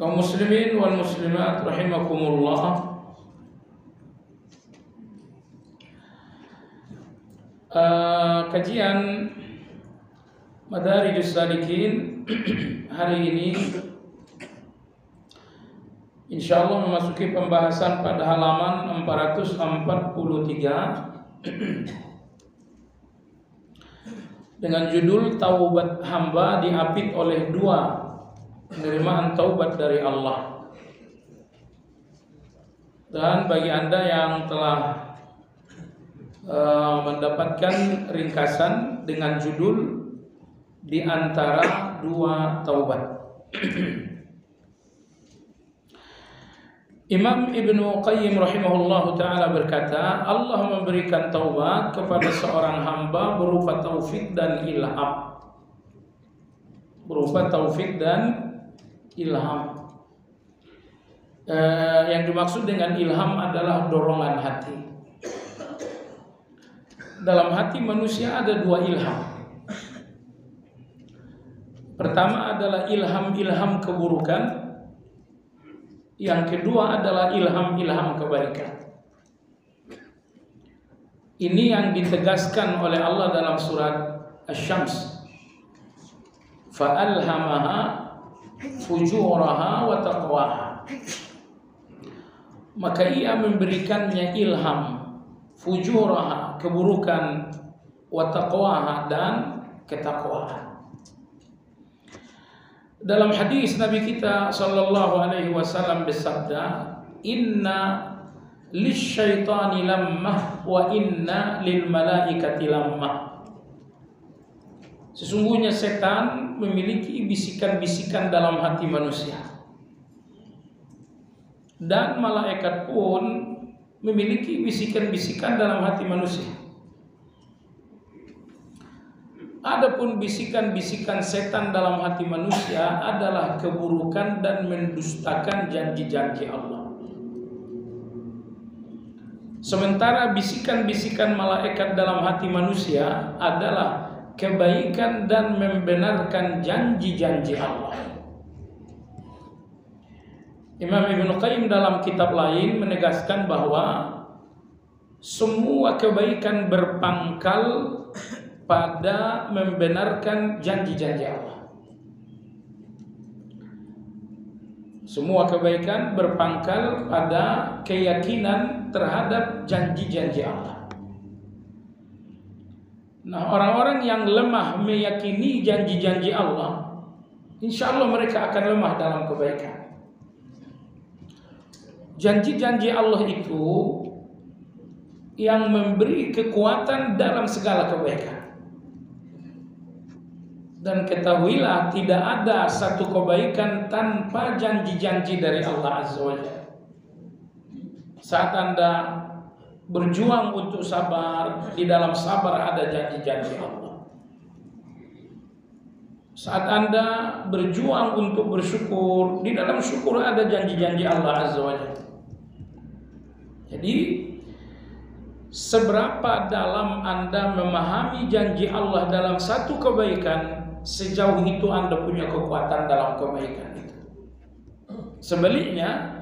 Kaum muslimin wal muslimat rahimakumullah. Kajian Madarijus Salikin hari ini insyaallah memasuki pembahasan pada halaman 443 dengan judul Taubat Hamba Diapit oleh Dua, penerimaan taubat dari Allah. Dan bagi Anda yang telah mendapatkan ringkasan dengan judul Di Antara Dua Taubat, Imam Ibnu Qayyim rahimahullahu ta'ala berkata, Allah memberikan taubat kepada seorang hamba berupa taufik dan ilham. Berupa taufik dan ilham. Yang dimaksud dengan ilham adalah dorongan hati. Dalam hati manusia ada dua ilham. Pertama adalah ilham-ilham keburukan. Yang kedua adalah ilham-ilham kebaikan. Ini yang ditegaskan oleh Allah dalam surat Asy-Syams. Fa'alhamaha fujuraha wa taqwaha. Maka ia memberikannya ilham fujuraha, keburukan, wa taqwaha, dan ketakwaan. Dalam hadis Nabi kita sallallahu alaihi wasallam bersabda, "Inna lisyaitani lammah wa inna lil malaikati lammah." Sesungguhnya setan memiliki bisikan-bisikan dalam hati manusia. Dan malaikat pun memiliki bisikan-bisikan dalam hati manusia. Adapun bisikan-bisikan setan dalam hati manusia adalah keburukan dan mendustakan janji-janji Allah. Sementara bisikan-bisikan malaikat dalam hati manusia adalah kebaikan dan membenarkan janji-janji Allah. Imam Ibnu Qayyim dalam kitab lain menegaskan bahwa semua kebaikan berpangkal pada membenarkan janji-janji Allah. Semua kebaikan berpangkal pada keyakinan terhadap janji-janji Allah. Nah, orang-orang yang lemah meyakini janji-janji Allah, insya Allah mereka akan lemah dalam kebaikan. Janji-janji Allah itu yang memberi kekuatan dalam segala kebaikan. Dan ketahuilah tidak ada satu kebaikan tanpa janji-janji dari Allah Azza wa Jalla. Saat Anda berjuang untuk sabar, di dalam sabar ada janji-janji Allah. Saat Anda berjuang untuk bersyukur, di dalam syukur ada janji-janji Allah Azza wa Jalla. Jadi seberapa dalam Anda memahami janji Allah dalam satu kebaikan, sejauh itu Anda punya kekuatan dalam kebaikan itu. Sebaliknya,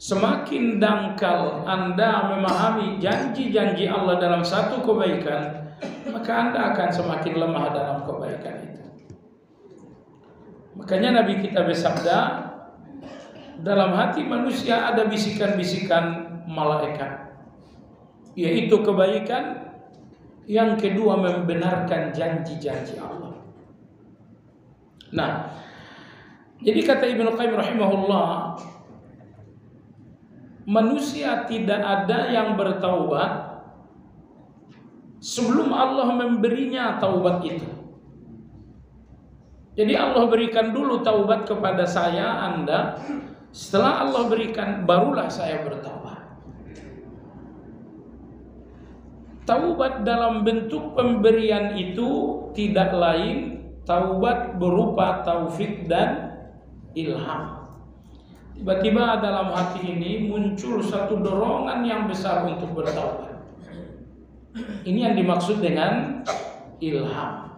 semakin dangkal Anda memahami janji-janji Allah dalam satu kebaikan, maka Anda akan semakin lemah dalam kebaikan itu. Makanya Nabi kita bersabda, dalam hati manusia ada bisikan-bisikan malaikat, yaitu kebaikan. Yang kedua, membenarkan janji-janji Allah. Nah, jadi kata Ibnu Qayyim rahimahullah, manusia tidak ada yang bertaubat sebelum Allah memberinya taubat itu. Jadi Allah berikan dulu taubat kepada saya, Anda. Setelah Allah berikan, barulah saya bertaubat. Taubat dalam bentuk pemberian itu tidak lain taubat berupa taufik dan ilham. Tiba-tiba dalam hati ini muncul satu dorongan yang besar untuk bertaubat. Ini yang dimaksud dengan ilham.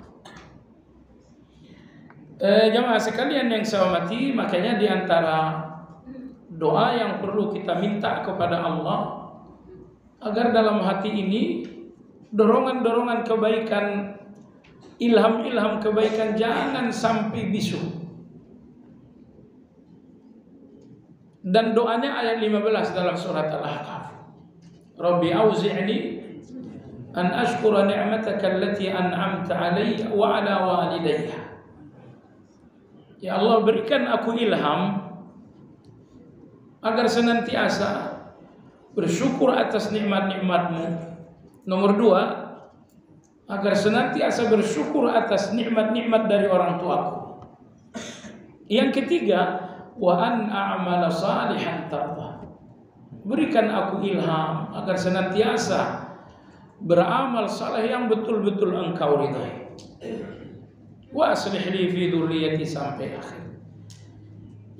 Jamaah sekalian yang saya hormati, makanya di antara doa yang perlu kita minta kepada Allah agar dalam hati ini dorongan-dorongan kebaikan, ilham-ilham kebaikan jangan sampai bisu. Dan doanya ayat 15 dalam surat Al-Ahqaf. Rabbi auzi'ni an ashkura ni'mataka allati an'amta 'alayya wa 'ala walidayya. Ya Allah, berikan aku ilham agar senantiasa bersyukur atas nikmat-nikmat-Mu. Nomor 2, agar senantiasa bersyukur atas nikmat-nikmat dari orang tuaku. Yang ketiga, wa an a'mala salihan tardah. Berikan aku ilham agar senantiasa beramal saleh yang betul-betul Engkau ridhai. Wa aslih li fi dzurriyyati sampai akhir.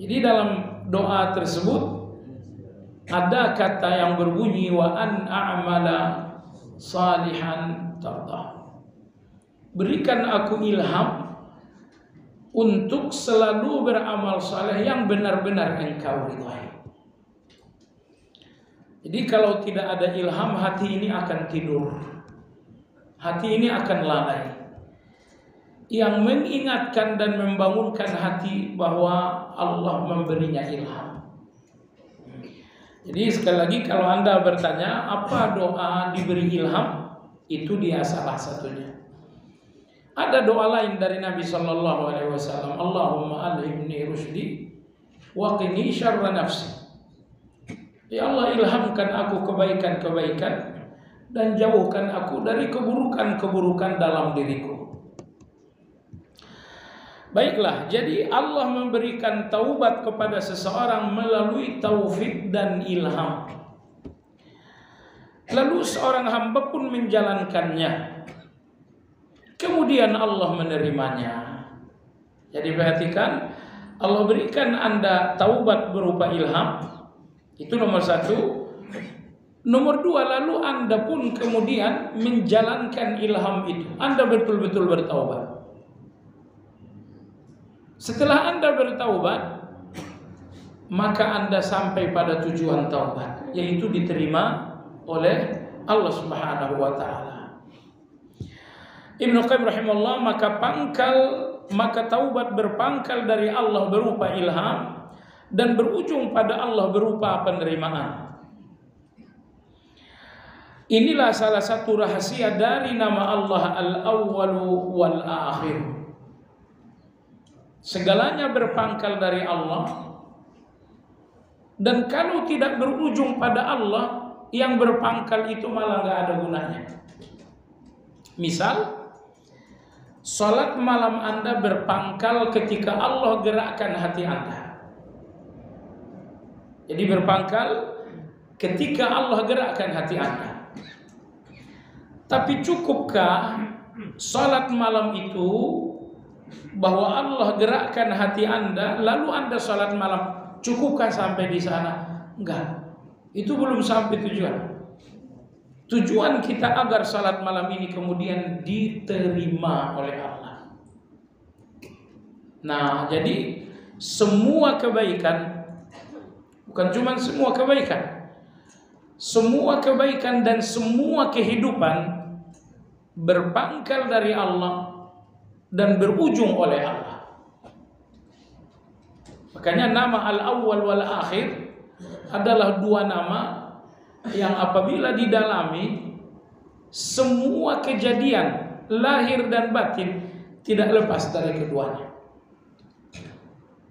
Jadi dalam doa tersebut ada kata yang berbunyi wa an a'mala salihan tardah. Berikan aku ilham untuk selalu beramal saleh yang benar-benar Engkau ridhai. Jadi kalau tidak ada ilham, hati ini akan tidur. Hati ini akan lalai. Yang mengingatkan dan membangunkan hati bahwa Allah memberinya ilham. Jadi sekali lagi kalau Anda bertanya apa doa diberi ilham, itu dia salah satunya. Ada doa lain dari Nabi sallallahu alaihi wasallam, Allahumma alhimni rusdi wa qini syarra nafsi. Ya Allah, ilhamkan aku kebaikan-kebaikan dan jauhkan aku dari keburukan-keburukan dalam diriku. Baiklah, jadi Allah memberikan taubat kepada seseorang melalui taufik dan ilham. Lalu seorang hamba pun menjalankannya. Kemudian Allah menerimanya. Jadi perhatikan, Allah berikan Anda taubat berupa ilham. Itu nomor 1. Nomor 2, lalu Anda pun kemudian menjalankan ilham itu. Anda betul-betul bertaubat. Setelah Anda bertaubat, maka Anda sampai pada tujuan taubat, yaitu diterima oleh Allah Subhanahu wa taala. Ibnu Qayyim rahimahullah, maka taubat berpangkal dari Allah berupa ilham dan berujung pada Allah berupa penerimaan. Inilah salah satu rahasia dari nama Allah Al-Awwalu wal-Akhir. Segalanya berpangkal dari Allah, dan kalau tidak berujung pada Allah, yang berpangkal itu malah nggak ada gunanya. Misal, salat malam Anda berpangkal ketika Allah gerakkan hati Anda. Jadi berpangkal ketika Allah gerakkan hati Anda. Tapi cukupkah salat malam itu bahwa Allah gerakkan hati Anda, lalu Anda salat malam? Cukupkah sampai di sana? Enggak. Itu belum sampai tujuan. Tujuan kita agar salat malam ini kemudian diterima oleh Allah. Nah, jadi semua kebaikan, bukan cuma semua kebaikan dan semua kehidupan berpangkal dari Allah dan berujung oleh Allah. Makanya nama Al-Awwal wal-Akhir adalah dua nama yang apabila didalami, semua kejadian lahir dan batin tidak lepas dari keduanya.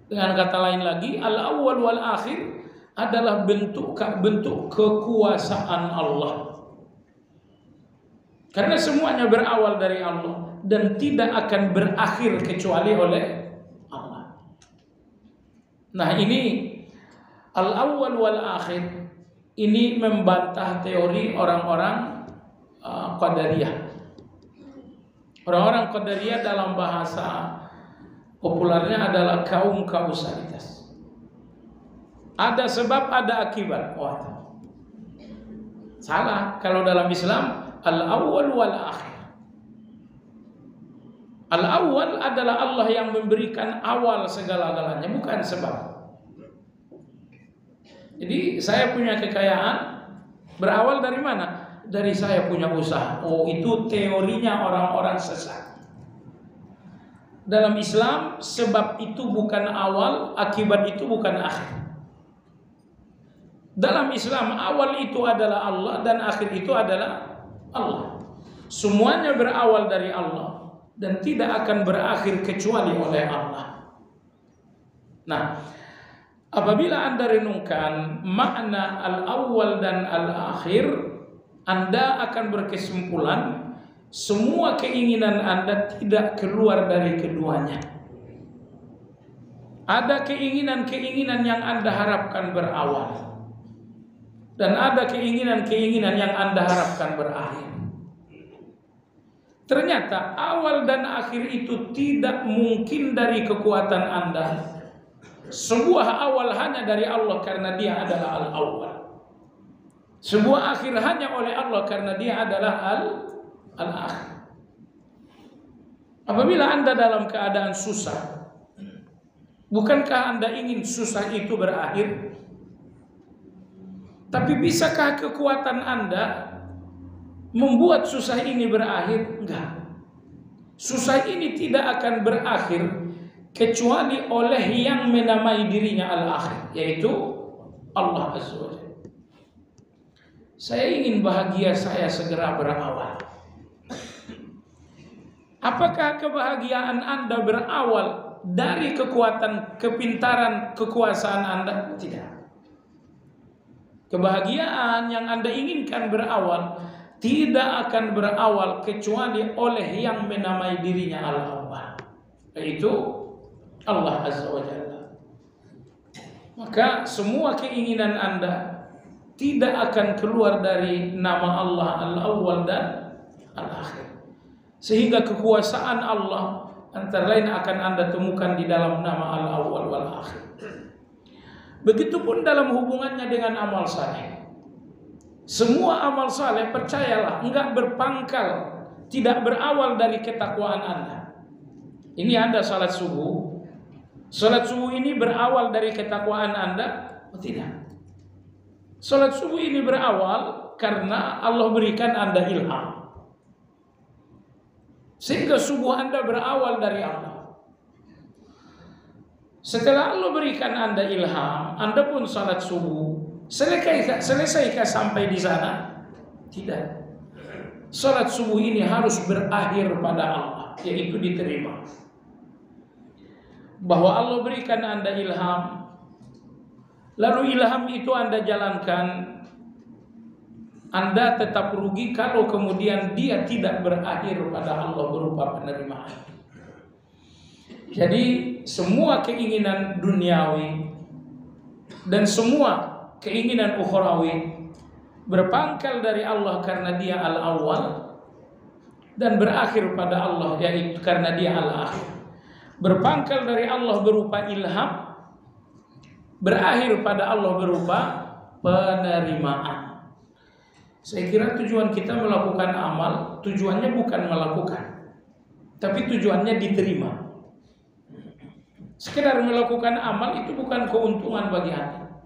Dengan kata lain lagi, Al-Awwal wal-Akhir adalah bentuk kekuasaan Allah. Karena semuanya berawal dari Allah dan tidak akan berakhir kecuali oleh Allah. Nah, ini Al-Awwal wal-Akhir ini membantah teori orang-orang Qadariyah. Orang-orang Qadariyah dalam bahasa populernya adalah kaum kausalitas. Ada sebab, ada akibat. Wah, salah. Kalau dalam Islam Al-Awwal wal-Akhir, Al-awwal adalah Allah yang memberikan awal segala-galanya, bukan sebab. Jadi saya punya kekayaan berawal dari mana? Dari saya punya usaha. Oh, itu teorinya orang-orang sesat. Dalam Islam, sebab itu bukan awal, akibat itu bukan akhir. Dalam Islam, awal itu adalah Allah dan akhir itu adalah Allah. Semuanya berawal dari Allah dan tidak akan berakhir kecuali oleh Allah. Nah, apabila Anda renungkan makna al-awwal dan al-akhir, Anda akan berkesimpulan semua keinginan Anda tidak keluar dari keduanya. Ada keinginan-keinginan yang Anda harapkan berawal, dan ada keinginan-keinginan yang Anda harapkan berakhir. Ternyata awal dan akhir itu tidak mungkin dari kekuatan Anda. Sebuah awal hanya dari Allah karena Dia adalah al-awwal. Sebuah akhir hanya oleh Allah karena Dia adalah al-akhir. Apabila Anda dalam keadaan susah, bukankah Anda ingin susah itu berakhir? Tapi bisakah kekuatan Anda membuat susah ini berakhir? Enggak. Susah ini tidak akan berakhir kecuali oleh yang menamai dirinya al-akhir, yaitu Allah Azza wa Jalla. Saya ingin bahagia saya segera berawal. Apakah kebahagiaan Anda berawal dari kekuatan, kepintaran, kekuasaan Anda? Tidak. Kebahagiaan yang Anda inginkan berawal tidak akan berawal kecuali oleh yang menamai dirinya al-awwal, yaitu Allah Azza wa Jalla. Maka semua keinginan Anda tidak akan keluar dari nama Allah al-awwal dan al-akhir. Sehingga kekuasaan Allah antara lain akan Anda temukan di dalam nama al-awwal wal-akhir. Begitupun dalam hubungannya dengan amal saleh. Semua amal saleh, percayalah, enggak berpangkal, tidak berawal dari ketakwaan Anda. Ini Anda salat subuh. Salat subuh ini berawal dari ketakwaan Anda? Tidak. Salat subuh ini berawal karena Allah berikan Anda ilham. Sehingga subuh Anda berawal dari Allah. Setelah Allah berikan Anda ilham, Anda pun salat subuh. Selesaikah sampai di sana? Tidak. Salat subuh ini harus berakhir pada Allah, yaitu diterima. Bahwa Allah berikan Anda ilham, lalu ilham itu Anda jalankan, Anda tetap rugi kalau kemudian dia tidak berakhir pada Allah berupa penerimaan. Jadi semua keinginan duniawi dan semua keinginan ukhrawi berpangkal dari Allah karena Dia al-awwal dan berakhir pada Allah, yaitu karena Dia al-akhir. Berpangkal dari Allah berupa ilham, berakhir pada Allah berupa penerimaan. Saya kira tujuan kita melakukan amal, tujuannya bukan melakukan, tapi tujuannya diterima. Sekedar melakukan amal itu bukan keuntungan bagi Anda.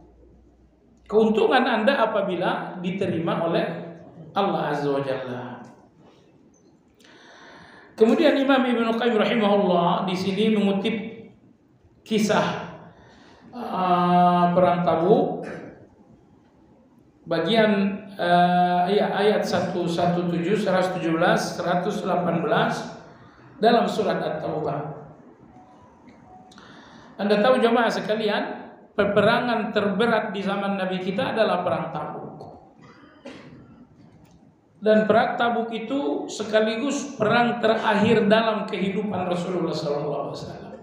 Keuntungan Anda apabila diterima oleh Allah Azza wa Jalla. Kemudian Imam Ibnu Qayyim rahimahullah di sini mengutip kisah perang Tabuk bagian ayat 117, 117, 118 dalam surat At-Taubah. Anda tahu jemaah sekalian, peperangan terberat di zaman Nabi kita adalah perang Tabuk. Dan perang Tabuk itu sekaligus perang terakhir dalam kehidupan Rasulullah SAW.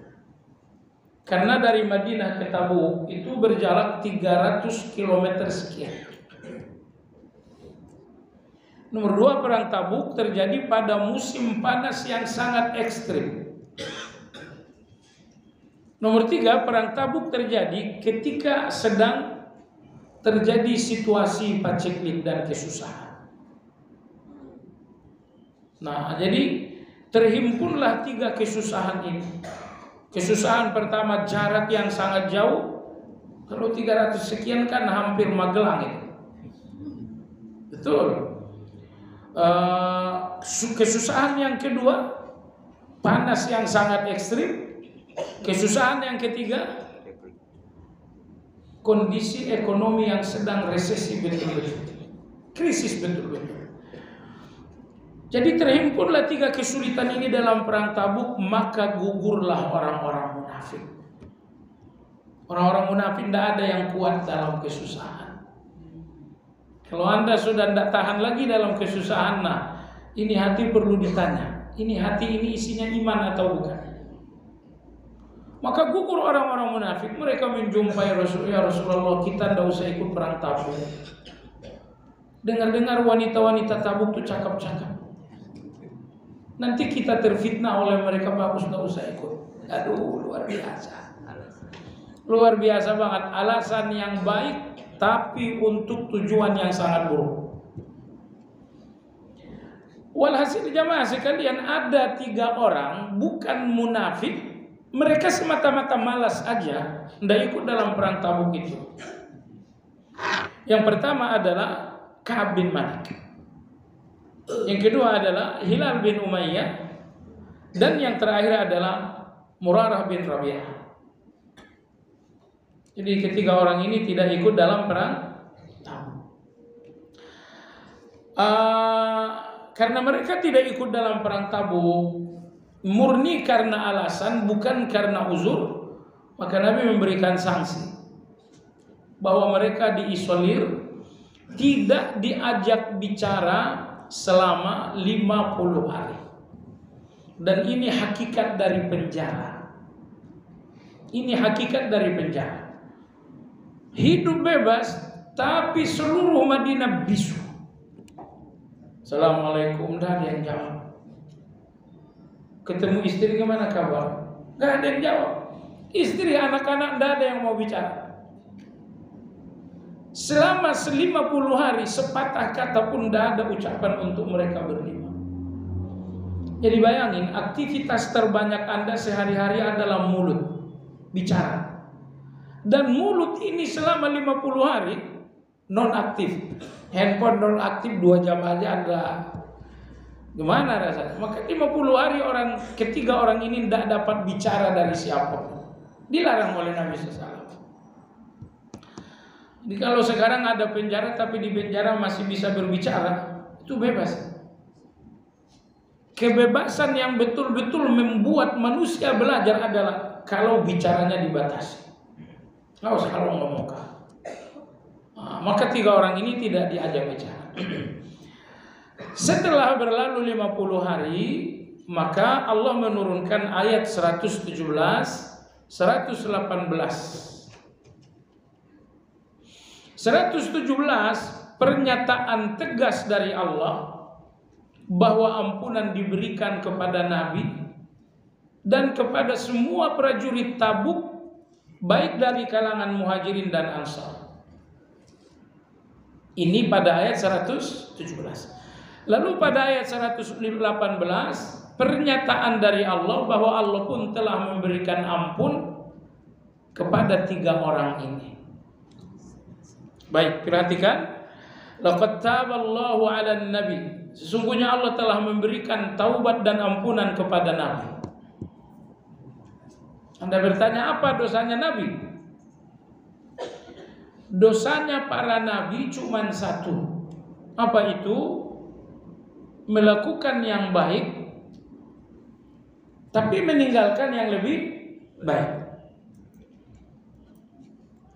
Karena dari Madinah ke Tabuk itu berjarak 300 km sekian. Nomor 2, perang Tabuk terjadi pada musim panas yang sangat ekstrim. Nomor 3, perang Tabuk terjadi ketika sedang terjadi situasi paceklik dan kesusahan. Nah, jadi terhimpunlah 3 kesusahan ini. Kesusahan pertama, jarak yang sangat jauh. Kalau 300 sekian kan hampir Magelang itu. Betul. Kesusahan yang kedua, panas yang sangat ekstrim. Kesusahan yang ketiga, kondisi ekonomi yang sedang resesi betul-betul, krisis betul-betul. Jadi terhimpunlah 3 kesulitan ini dalam perang Tabuk, maka gugurlah orang-orang munafik. Orang-orang munafik tidak ada yang kuat dalam kesusahan. Kalau Anda sudah tidak tahan lagi dalam kesusahan, nah ini hati perlu ditanya. Ini hati ini isinya iman atau bukan? Maka gugur orang-orang munafik. Mereka menjumpai Rasul, ya Rasulullah, kita tidak usah ikut perang Tabuk. Dengar-dengar wanita-wanita Tabuk itu cakep-cakep. Nanti kita terfitnah oleh mereka, bagus, tidak usah ikut. Aduh, luar biasa. Luar biasa banget. Alasan yang baik, tapi untuk tujuan yang sangat buruk. Walhasil jamaah sekalian, ada 3 orang bukan munafik, mereka semata-mata malas aja, tidak ikut dalam perang Tabuk itu. Yang pertama adalah Ka'ab bin Malik. Yang kedua adalah Hilal bin Umayyah, dan yang terakhir adalah Murarah bin Rabi'ah. Jadi ketiga orang ini tidak ikut dalam perang Tabuk. Karena mereka tidak ikut dalam perang Tabuk murni karena alasan, bukan karena uzur, maka Nabi memberikan sanksi bahwa mereka diisolir, tidak diajak bicara selama 50 hari. Dan ini hakikat dari penjara. Ini hakikat dari penjara. Hidup bebas, tapi seluruh Madinah bisu. Assalamualaikum, tidak ada yang jawab. Ketemu istri, gimana kabar? Tidak ada yang jawab. Istri, anak-anak, tidak ada yang mau bicara. Selama 50 hari sepatah kata pun tidak ada ucapan untuk mereka berlima. Jadi bayangin, aktivitas terbanyak Anda sehari-hari adalah mulut, bicara. Dan mulut ini selama 50 hari non-aktif. Handphone non-aktif 2 jam aja Anda, gimana rasanya? Maka 50 hari ketiga orang ini tidak dapat bicara dari siapapun. Dilarang oleh Nabi SAW. Jadi kalau sekarang ada penjara tapi di penjara masih bisa berbicara, itu bebas. Kebebasan yang betul-betul membuat manusia belajar adalah kalau bicaranya dibatasi. Nggak usah kalau ngomong. Maka 3 orang ini tidak diajak bicara. Setelah berlalu 50 hari, maka Allah menurunkan ayat 117, 118. 117 pernyataan tegas dari Allah bahwa ampunan diberikan kepada Nabi dan kepada semua prajurit Tabuk, baik dari kalangan Muhajirin dan Ansar. Ini pada ayat 117. Lalu pada ayat 118 pernyataan dari Allah bahwa Allah pun telah memberikan ampun kepada 3 orang ini. Baik, perhatikan. Laqad taballahu 'alan nabi. Sesungguhnya Allah telah memberikan taubat dan ampunan kepada Nabi. Anda bertanya, apa dosanya Nabi? Dosanya para nabi cuma 1. Apa itu? Melakukan yang baik tapi meninggalkan yang lebih baik.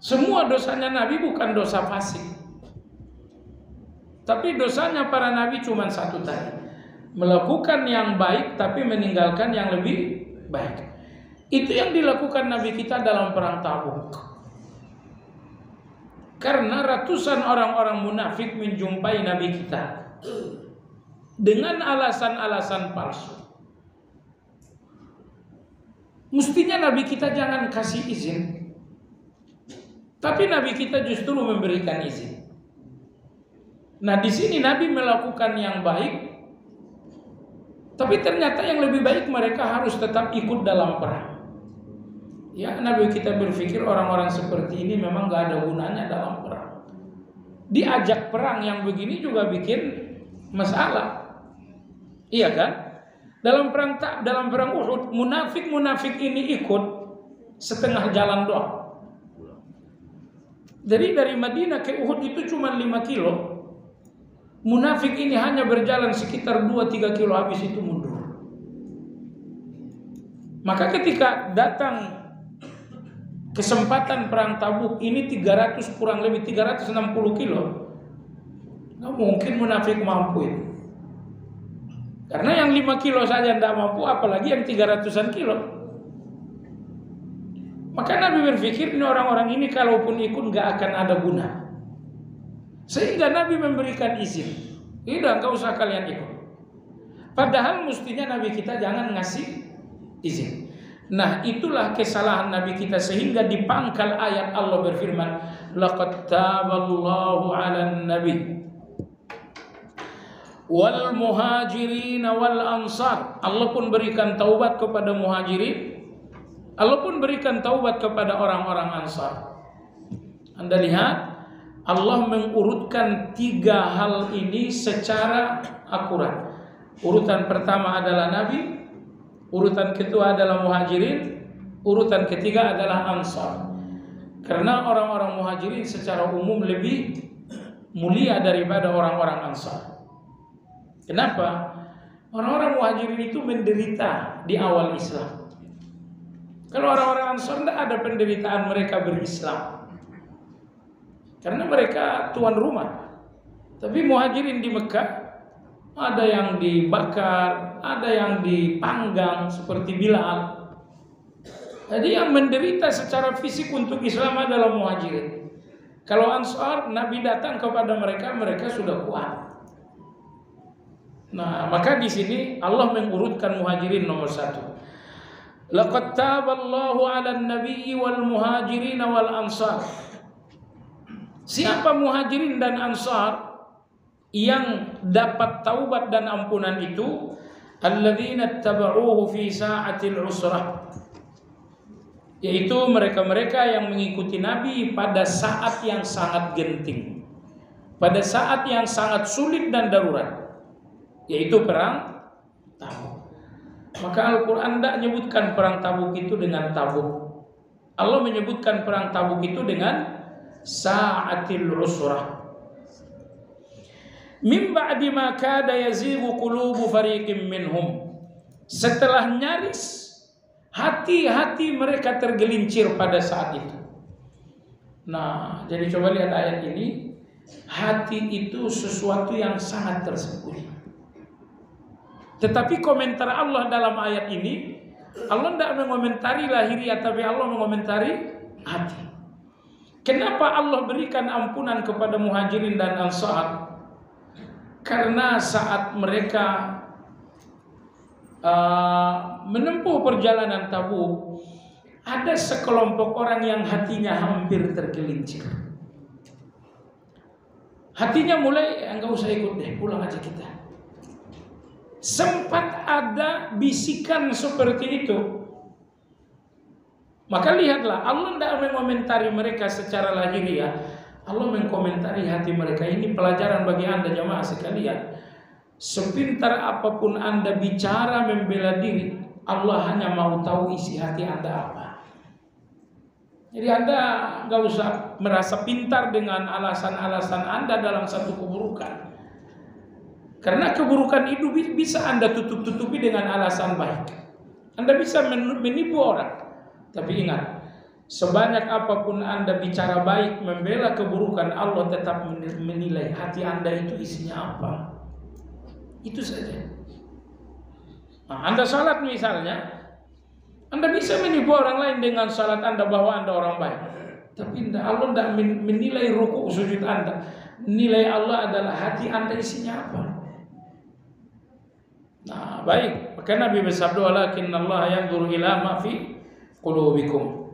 Semua dosanya Nabi bukan dosa fasik. Tapi dosanya para Nabi cuma 1 tadi. Melakukan yang baik tapi meninggalkan yang lebih baik. Itu yang dilakukan Nabi kita dalam perang Tabuk. Karena ratusan orang-orang munafik menjumpai Nabi kita dengan alasan-alasan palsu. Mestinya Nabi kita jangan kasih izin, tapi Nabi kita justru memberikan izin. Nah, di sini Nabi melakukan yang baik Tapi ternyata yang lebih baik mereka harus tetap ikut dalam perang. Ya, Nabi kita berpikir orang-orang seperti ini memang gak ada gunanya dalam perang. Diajak perang yang begini juga bikin masalah. Iya kan? Dalam perang Uhud, munafik ini ikut setengah jalan doang. Jadi dari Madinah ke Uhud itu cuma 5 kilo. Munafik ini hanya berjalan sekitar 2-3 kilo, habis itu mundur. Maka ketika datang kesempatan perang Tabuk ini 300 kurang lebih 360 kilo, nggak mungkin munafik mampu itu. Karena yang 5 kilo saja tidak mampu, apalagi yang 300-an kilo. Maka Nabi berpikir ini orang-orang ini kalaupun ikut nggak akan ada guna. Sehingga Nabi memberikan izin. Tidak, nggak usah kalian ikut. Padahal mestinya Nabi kita jangan ngasih izin. Nah, itulah kesalahan Nabi kita sehingga di pangkal ayat Allah berfirman, laqad taballahu 'alan nabi wal muhajirin wal ansar. Allah pun berikan taubat kepada muhajirin, Allah pun berikan taubat kepada orang-orang ansar. Anda lihat, Allah mengurutkan 3 hal ini secara akurat. Urutan pertama adalah Nabi, urutan kedua adalah muhajirin, urutan ketiga adalah ansar. Karena orang-orang muhajirin secara umum lebih mulia daripada orang-orang ansar. Kenapa? Orang-orang muhajirin itu menderita di awal Islam. Kalau orang-orang ansar tidak ada penderitaan mereka berislam. Karena mereka tuan rumah. Tapi muhajirin di Mekah ada yang dibakar, ada yang dipanggang seperti Bilal. Jadi yang menderita secara fisik untuk Islam adalah muhajirin. Kalau ansar, Nabi datang kepada mereka, mereka sudah kuat. Nah, maka di sini Allah mengurutkan muhajirin nomor 1. Laqad taballahu 'alan nabiyyi wal muhajirin wal ansar. Siapa muhajirin dan ansar yang dapat taubat dan ampunan itu? Alladzina tabauhu fi sa'atil usrah, yaitu mereka-mereka yang mengikuti Nabi pada saat yang sangat genting, pada saat yang sangat sulit dan darurat, yaitu perang Tabuk. Maka Al-Quran tidak menyebutkan perang Tabuk itu dengan Tabuk. Allah menyebutkan perang Tabuk itu dengan sa'atil usrah. Min ba'di ma kada yazighu qulubu fariqim minhum. Setelah nyaris hati-hati mereka tergelincir pada saat itu. Nah, jadi coba lihat ayat ini. Hati itu sesuatu yang sangat tersembunyi. Tetapi komentar Allah dalam ayat ini, Allah tidak mengomentari lahiriah, tapi Allah mengomentari hati. Kenapa Allah berikan ampunan kepada muhajirin dan ansar? Karena saat mereka menempuh perjalanan Tabuk, ada sekelompok orang yang hatinya hampir tergelincir. Hatinya mulai, enggak usah ikut deh, pulang aja kita. Sempat ada bisikan seperti itu. Maka lihatlah, Allah tidak mengomentari mereka secara lahiriah, Allah mengkomentari hati mereka. Ini pelajaran bagi Anda jamaah sekalian. Sepintar apapun Anda bicara membela diri, Allah hanya mau tahu isi hati Anda apa. Jadi Anda nggak usah merasa pintar dengan alasan-alasan Anda dalam satu keburukan. Karena keburukan itu bisa Anda tutup-tutupi dengan alasan baik. Anda bisa menipu orang. Tapi ingat, sebanyak apapun Anda bicara baik membela keburukan, Allah tetap menilai hati Anda itu isinya apa. Itu saja. Nah, Anda salat misalnya, Anda bisa menipu orang lain dengan salat Anda bahwa Anda orang baik. Tapi Allah tidak menilai ruku sujud Anda. Nilai Allah adalah hati Anda isinya apa. Nah, baik. Maka Nabi bersabda, "Walakinnallaha yanzuru ila ma fi qulubikum."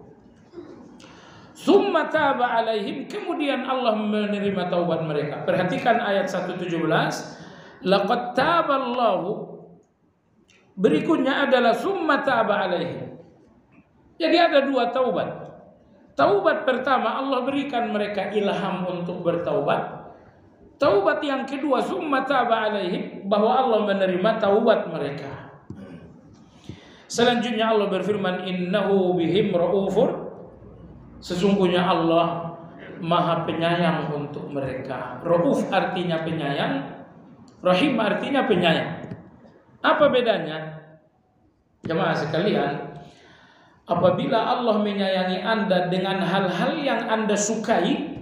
Summa taba alaihim, kemudian Allah menerima taubat mereka. Perhatikan ayat 117. Laqad taballahu Berikutnya adalah summa taba alaihim. Jadi ada dua taubat. Taubat pertama Allah berikan mereka ilham untuk bertaubat. Taubat yang kedua summa taba alaihim, bahwa Allah menerima taubat mereka. Selanjutnya Allah berfirman, innahu bihim raufur. Sesungguhnya Allah Maha penyayang untuk mereka. Rauf artinya penyayang, Rahim artinya penyayang. Apa bedanya? Jemaah sekalian, apabila Allah menyayangi Anda dengan hal-hal yang Anda sukai,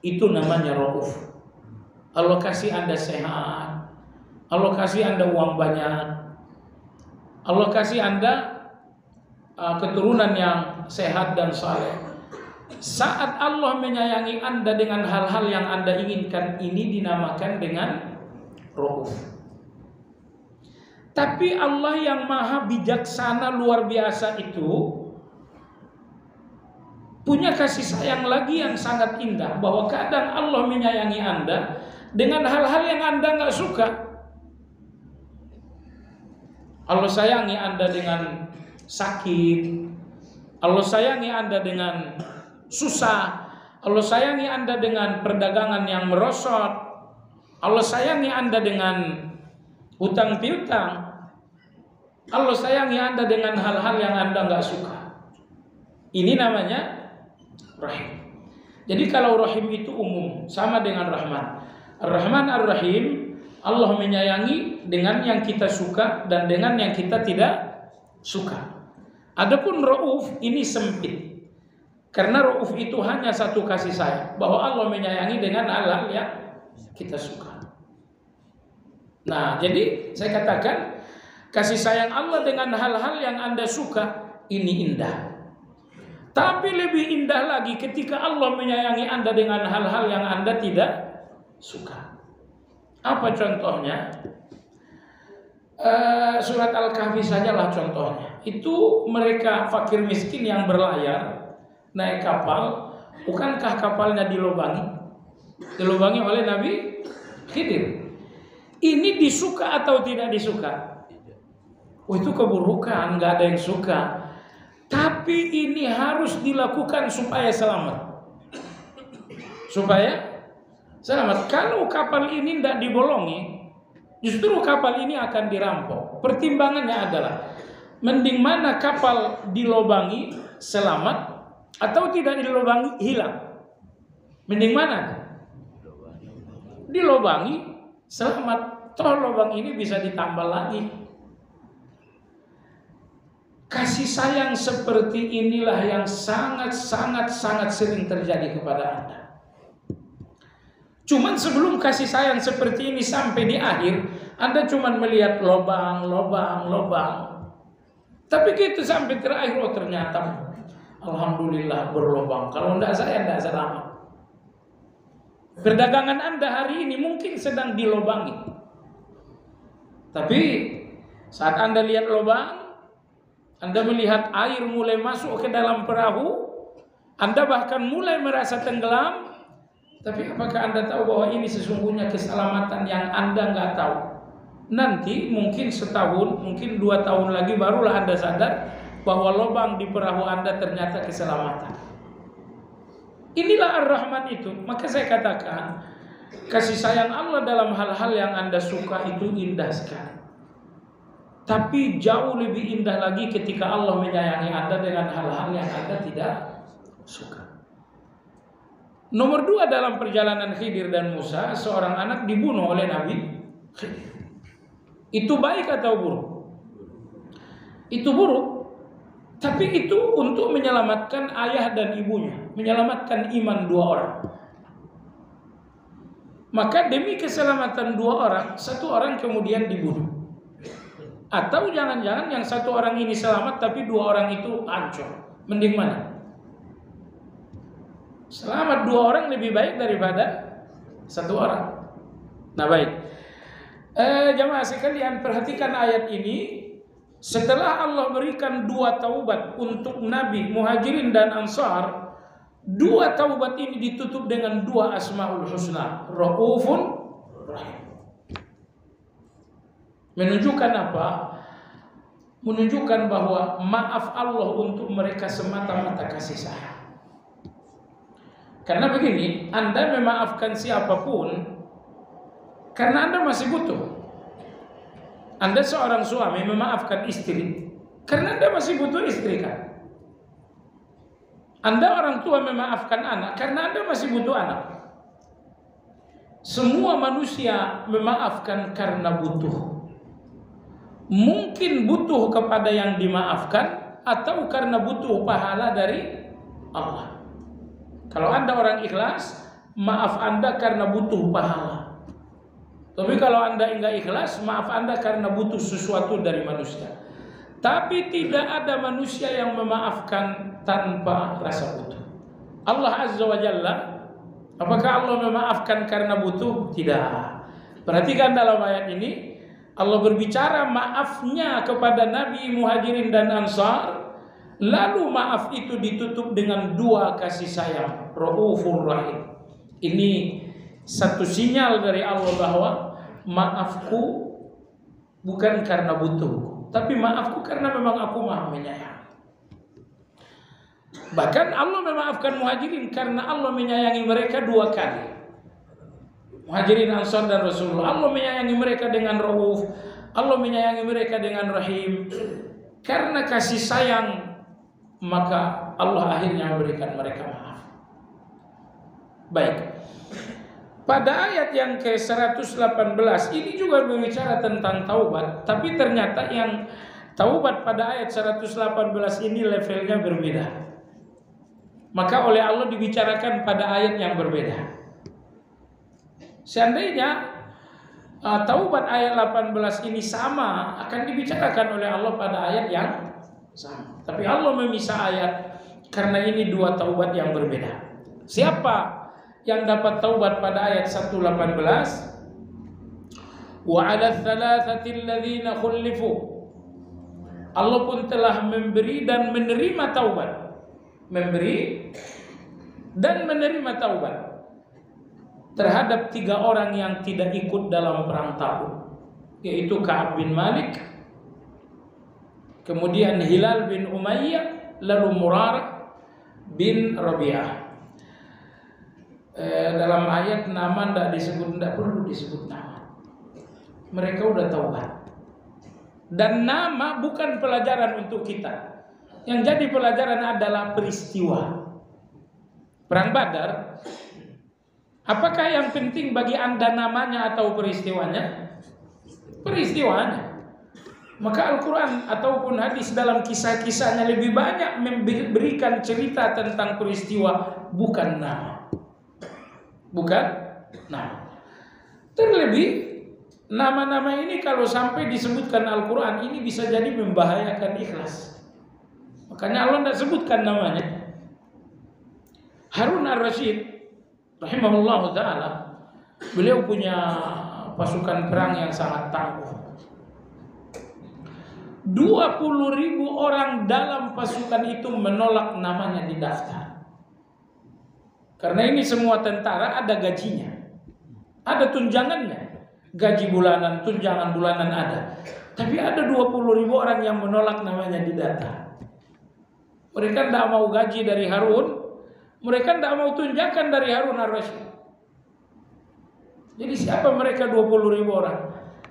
itu namanya Rauf. Allah kasih Anda sehat, Allah kasih Anda uang banyak, Allah kasih Anda keturunan yang sehat dan saleh. Saat Allah menyayangi Anda dengan hal-hal yang Anda inginkan, ini dinamakan dengan Rauf. Tapi Allah yang maha bijaksana luar biasa itu punya kasih sayang lagi yang sangat indah, bahwa kadang Allah menyayangi Anda dengan hal-hal yang Anda nggak suka. Allah sayangi Anda dengan sakit, Allah sayangi Anda dengan susah, Allah sayangi Anda dengan perdagangan yang merosot, Allah sayangi Anda dengan hutang piutang, Allah sayangi Anda dengan hal-hal yang Anda nggak suka. Ini namanya Rahim. Jadi kalau Rahim itu umum, sama dengan Rahman. Ar-Rahman Ar-Rahim, Allah menyayangi dengan yang kita suka dan dengan yang kita tidak suka. Adapun Rauf ini sempit. Karena Rauf itu hanya satu kasih sayang, bahwa Allah menyayangi dengan hal-hal yang kita suka. Nah, jadi saya katakan kasih sayang Allah dengan hal-hal yang Anda suka ini indah. Tapi lebih indah lagi ketika Allah menyayangi Anda dengan hal-hal yang Anda tidak suka. Apa contohnya? Surat Al-Kahfi sajalah contohnya. Itu mereka fakir miskin yang berlayar naik kapal, bukankah kapalnya dilubangi? Dilubangi oleh Nabi Khidir. Ini disuka atau tidak disuka? Oh, itu keburukan, nggak ada yang suka. Tapi ini harus dilakukan supaya selamat. Supaya selamat. Kalau kapal ini tidak dibolongi, justru kapal ini akan dirampok. Pertimbangannya adalah, mending mana kapal dilubangi selamat, atau tidak dilubangi hilang? Mending mana? Dilubangi selamat. Toh lubang ini bisa ditambal lagi. Kasih sayang seperti inilah yang sangat sering terjadi kepada Anda. Cuman sebelum kasih sayang seperti ini sampai di akhir, Anda cuman melihat lubang. Tapi gitu sampai terakhir, oh ternyata alhamdulillah berlubang. Kalau tidak saya tidak selamat. Perdagangan Anda hari ini mungkin sedang dilubangi. Tapi saat Anda lihat lubang, Anda melihat air mulai masuk ke dalam perahu, Anda bahkan mulai merasa tenggelam. Tapi apakah Anda tahu bahwa ini sesungguhnya keselamatan yang Anda nggak tahu? Nanti mungkin setahun, mungkin 2 tahun lagi barulah Anda sadar bahwa lubang di perahu Anda ternyata keselamatan. Inilah Ar-Rahman itu. Maka saya katakan, kasih sayang Allah dalam hal-hal yang Anda suka itu indah sekali. Tapi jauh lebih indah lagi ketika Allah menyayangi Anda dengan hal-hal yang Anda tidak suka. Nomor 2 dalam perjalanan Khidir dan Musa, seorang anak dibunuh oleh Nabi Khidir. Itu baik atau buruk? Itu buruk. Tapi itu untuk menyelamatkan ayah dan ibunya, menyelamatkan iman 2 orang. Maka demi keselamatan 2 orang, 1 orang kemudian dibunuh. Atau jangan-jangan yang 1 orang ini selamat tapi 2 orang itu hancur. Mending mana? Selamat 2 orang lebih baik daripada 1 orang. Nah baik, jamaah sekalian, perhatikan ayat ini. Setelah Allah berikan 2 taubat untuk Nabi, Muhajirin dan Ansar, 2 taubat ini ditutup dengan 2 asmaul husna, Raufun Rahim. Menunjukkan apa? menunjukkan bahwa maaf Allah untuk mereka semata-mata kasih sayang. Karena begini, Anda memaafkan siapapun karena Anda masih butuh. Anda seorang suami memaafkan istri karena Anda masih butuh istri kan. Anda orang tua memaafkan anak karena Anda masih butuh anak. Semua manusia memaafkan karena butuh. Mungkin butuh kepada yang dimaafkan atau karena butuh pahala dari Allah. Kalau Anda orang ikhlas, maaf Anda karena butuh pahala. Tapi kalau Anda enggak ikhlas, maaf Anda karena butuh sesuatu dari manusia. Tapi tidak ada manusia yang memaafkan tanpa rasa butuh. Allah Azza wa Jalla, apakah Allah memaafkan karena butuh? Tidak. Perhatikan dalam ayat ini, Allah berbicara maafnya kepada Nabi Muhajirin dan Ansar, lalu maaf itu ditutup dengan dua kasih sayang, Raufur Rahim. Ini satu sinyal dari Allah bahwa maafku bukan karena butuh, tapi maafku karena memang aku maha menyayang. Bahkan Allah memaafkan Muhajirin karena Allah menyayangi mereka dua kali. Muhajirin, Ansar dan Rasulullah, Allah menyayangi mereka dengan Rauf, Allah menyayangi mereka dengan Rahim. Karena kasih sayang, maka Allah akhirnya memberikan mereka maaf. Baik. Pada ayat yang ke-118 ini juga berbicara tentang taubat, tapi ternyata yang taubat pada ayat 118 ini levelnya berbeda. Maka oleh Allah dibicarakan pada ayat yang berbeda. Seandainya taubat ayat 18 ini sama, akan dibicarakan oleh Allah pada ayat yang sama. Tapi Allah memisah ayat karena ini dua taubat yang berbeda. Siapa yang dapat taubat pada ayat 118? Wa 'ala tsalatsatil ladzina khulifu. Allah pun telah memberi dan menerima taubat. Memberi dan menerima taubat terhadap 3 orang yang tidak ikut dalam perang Tabuk, yaitu Ka'ab bin Malik, kemudian Hilal bin Umayyah, lalu Murarah bin Rabi'ah. Dalam ayat nama tidak disebut, tidak perlu disebut nama. Mereka udah taubat. Dan nama bukan pelajaran untuk kita. Yang jadi pelajaran adalah peristiwa Perang Badar. Apakah yang penting bagi Anda namanya atau peristiwanya? Peristiwanya. Maka Al-Quran ataupun hadis dalam kisah-kisahnya lebih banyak memberikan cerita tentang peristiwa, bukan nama. Bukan nama. Terlebih nama-nama ini kalau sampai disebutkan Al-Quran, ini bisa jadi membahayakan ikhlas. Makanya Allah tidak sebutkan namanya. Harun ar-Rasyid rahimahullah ta'ala, beliau punya pasukan perang yang sangat tangguh. 20.000 orang dalam pasukan itu menolak namanya didaftar. Karena ini semua tentara ada gajinya, ada tunjangannya, gaji bulanan, tunjangan bulanan ada. Tapi ada 20.000 orang yang menolak namanya didata. Mereka tidak mau gaji dari Harun, mereka tidak mau tunjangan dari Harun ar-Rasyid. Jadi siapa mereka 20.000 orang?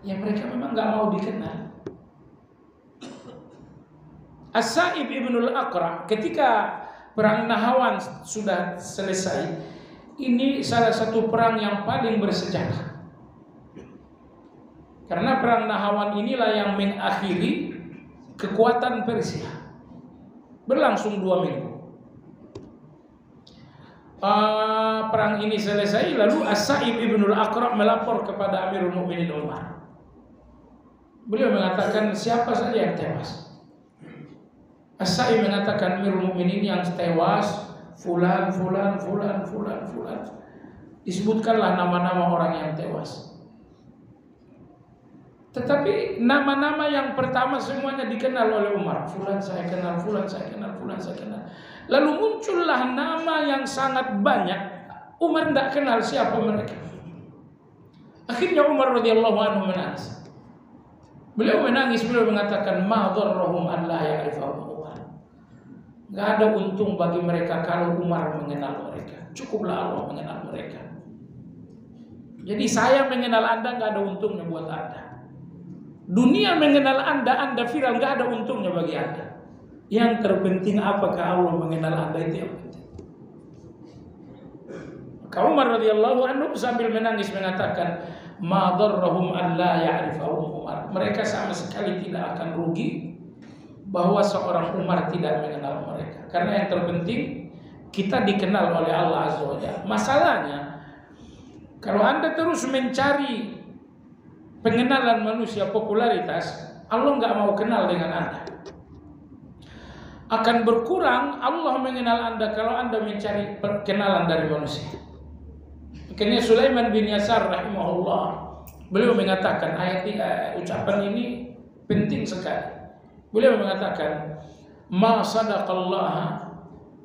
Ya mereka memang nggak mau dikenal. As-Sa'ib ibnul Aqra ketika perang Nahawan sudah selesai, ini salah satu perang yang paling bersejarah. Karena perang Nahawan inilah yang mengakhiri kekuatan Persia. Berlangsung 2 minggu. Perang ini selesai, lalu As-Sa'ib ibnul Aqra melapor kepada Amirul Mukminin Umar. Beliau mengatakan siapa saja yang tewas. As-Sa'ib mengatakan Amirul Mukminin yang tewas fulan. Disebutkanlah nama-nama orang yang tewas. Tetapi nama-nama yang pertama semuanya dikenal oleh Umar. Fulan saya kenal, fulan saya kenal, fulan saya kenal. Lalu muncullah nama yang sangat banyak. Umar tidak kenal siapa mereka. Akhirnya Umar radhiyallahu anhu menangis. Beliau menangis, beliau mengatakan ma dharrahum an la ya'rifu Umar. Enggak ada untung bagi mereka kalau Umar mengenal mereka. Cukuplah Allah mengenal mereka. Jadi saya mengenal Anda enggak ada untungnya buat Anda. Dunia mengenal Anda viral enggak ada untungnya bagi Anda. Yang terpenting apakah Allah mengenal Anda, itu yang penting. Maka Umar radhiyallahu anhu sambil menangis mengatakan ma dharrahum an la ya'rifu Umar. Mereka sama sekali tidak akan rugi bahwa seorang Umar tidak mengenal mereka. Karena yang terpenting kita dikenal oleh Allah Azza wa Jalla. Masalahnya kalau Anda terus mencari pengenalan manusia, popularitas, Allah nggak mau kenal dengan Anda. Akan berkurang Allah mengenal Anda kalau Anda mencari perkenalan dari manusia. Makanya Sulaiman bin Yasar rahimahullah, beliau mengatakan ucapan ini penting sekali. Beliau mengatakan ma sadaqallaha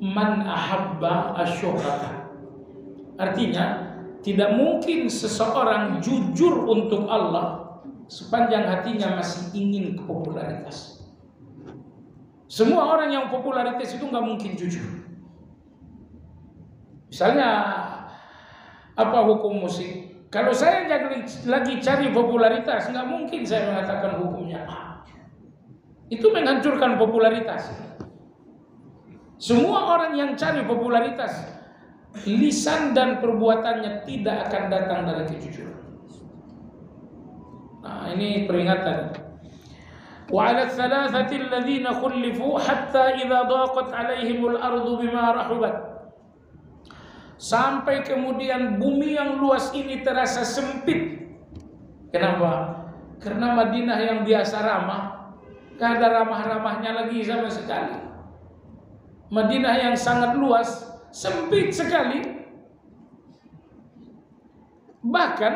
man ahabba asyuhrata. Artinya tidak mungkin seseorang jujur untuk Allah sepanjang hatinya masih ingin popularitas. Semua orang yang popularitas itu nggak mungkin jujur. Misalnya apa hukum musik? Kalau saya lagi cari popularitas, nggak mungkin saya mengatakan hukumnya A. Itu menghancurkan popularitas. Semua orang yang cari popularitas, lisan dan perbuatannya tidak akan datang dari kejujuran. Nah, ini peringatan. وعلى الثلاثة الذين خلفوا حتى إذا ضاقت عليهم الأرض بما رحبت. Sampai kemudian bumi yang luas ini terasa sempit. Kenapa? Karena Madinah yang biasa ramah, gak ada ramah-ramahnya lagi sama sekali. Madinah yang sangat luas, sempit sekali. Bahkan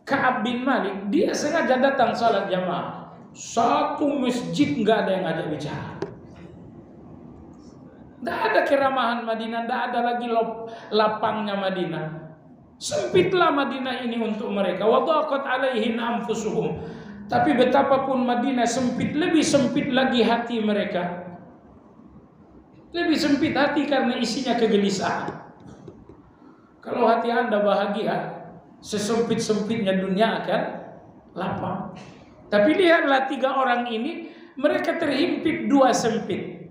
Ka'ab bin Malik, dia sengaja datang salat jamaah. Satu masjid nggak ada yang ngajak bicara. Nggak ada keramahan Madinah, nggak ada lagi lapangnya Madinah. Sempitlah Madinah ini untuk mereka. Wa dhaqat alaihin anfusuhum. Tapi betapapun Madinah sempit, lebih sempit lagi hati mereka. Lebih sempit hati karena isinya kegelisahan. Kalau hati Anda bahagia, sesempit-sempitnya dunia akan lapang. Tapi lihatlah tiga orang ini, mereka terhimpit dua sempit.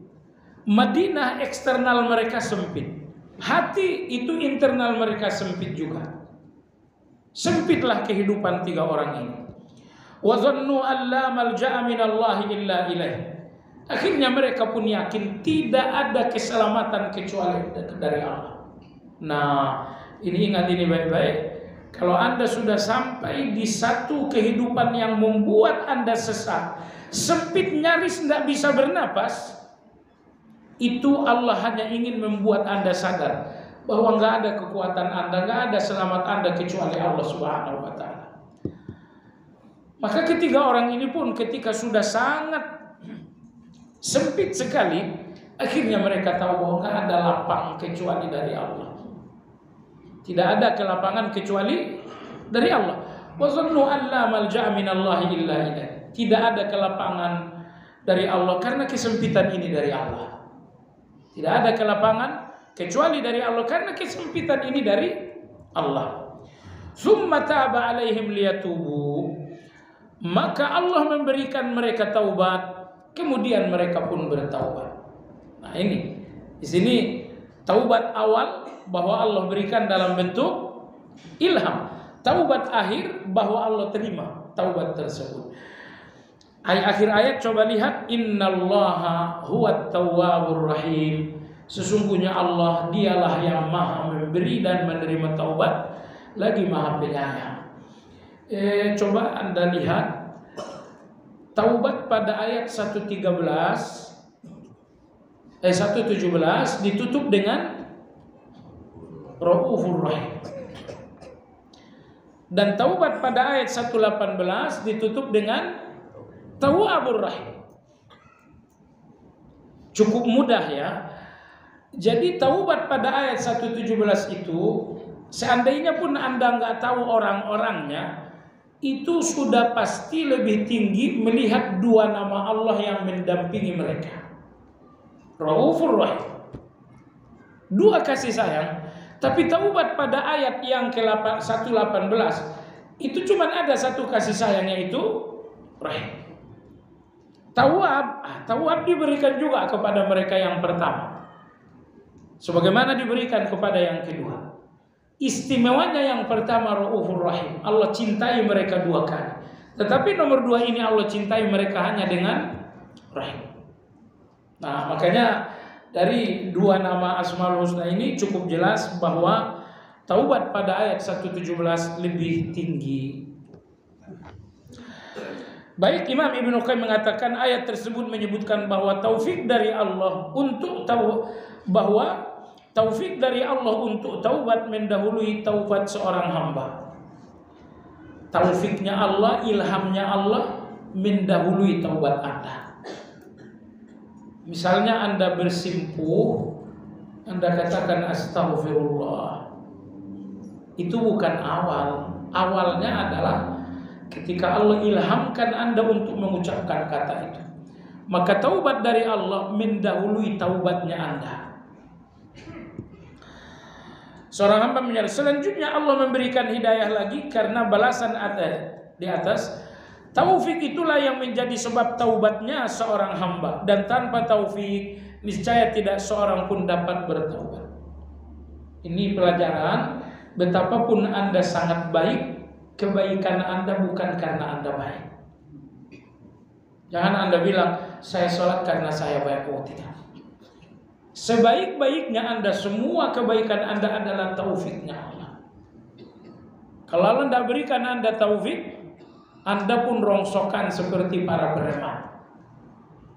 Madinah eksternal mereka sempit. Hati itu internal mereka sempit juga. Sempitlah kehidupan tiga orang ini. Wa dhannu an la malja'a minallahi illa ilaih. Akhirnya mereka pun yakin tidak ada keselamatan kecuali dari Allah. Nah, ini ingat ini baik-baik. Kalau Anda sudah sampai di satu kehidupan yang membuat Anda sesat, sempit nyaris tidak bisa bernapas, itu Allah hanya ingin membuat Anda sadar bahwa nggak ada kekuatan Anda, nggak ada selamat Anda kecuali Allah Subhanahu wa Ta'ala. Maka ketiga orang ini pun ketika sudah sangat sempit sekali, akhirnya mereka tahu bahwa nggak ada lapang kecuali dari Allah. Tidak ada kelapangan kecuali dari Allah. Wa dhannu an la malja'a minallahi illa ilaih. Tidak ada kelapangan dari Allah karena kesempitan ini dari Allah. Tidak ada kelapangan kecuali dari Allah karena kesempitan ini dari Allah. Tsumma taba 'alaihim liyatubu. Maka Allah memberikan mereka taubat, kemudian mereka pun bertaubat. Nah, ini di sini taubat awal bahwa Allah berikan dalam bentuk ilham. Taubat akhir bahwa Allah terima taubat tersebut. Akhir ayat coba lihat, innallaha huwat tawwabur rahim. Sesungguhnya Allah dialah yang maha memberi dan menerima taubat, lagi maha penyayang. Coba Anda lihat taubat pada ayat 117 117 ditutup dengan Raufur Rahim. Dan taubat pada ayat 118 ditutup dengan Tawwabur Rahim. Cukup mudah ya. Jadi taubat pada ayat 117 itu, seandainya pun Anda nggak tahu orang-orangnya, itu sudah pasti lebih tinggi melihat dua nama Allah yang mendampingi mereka. Raufur Rahim. Dua kasih sayang. Tapi taubat pada ayat yang ke-118 itu cuma ada satu kasih sayangnya, itu Rahim. Tawab diberikan juga kepada mereka yang pertama, sebagaimana diberikan kepada yang kedua. Istimewanya yang pertama Raufur Rahim, Allah cintai mereka dua kali. Tetapi nomor dua ini Allah cintai mereka hanya dengan Rahim. Nah, makanya dari dua nama Asmaul Husna ini cukup jelas bahwa taubat pada ayat 117 lebih tinggi. Baik, Imam Ibnu Qayyim mengatakan ayat tersebut menyebutkan bahwa taufik dari Allah untuk taubat mendahului taubat seorang hamba. Taufiknya Allah, ilhamnya Allah mendahului taubat Anda. Misalnya Anda bersimpuh, Anda katakan astaghfirullah. Itu bukan awal. Awalnya adalah ketika Allah ilhamkan Anda untuk mengucapkan kata itu. Maka taubat dari Allah mendahului taubatnya Anda. Seorang hamba menyadari. Selanjutnya Allah memberikan hidayah lagi karena balasan di atas. Taufik itulah yang menjadi sebab taubatnya seorang hamba. Dan tanpa taufik niscaya tidak seorang pun dapat bertaubat. Ini pelajaran. Betapapun Anda sangat baik, kebaikan Anda bukan karena Anda baik. Jangan Anda bilang saya sholat karena saya baik. Oh tidak. Sebaik-baiknya Anda, semua kebaikan Anda adalah taufiknya Allah. Kalau Allah tidak berikan Anda taufik, Anda pun rongsokan seperti para preman.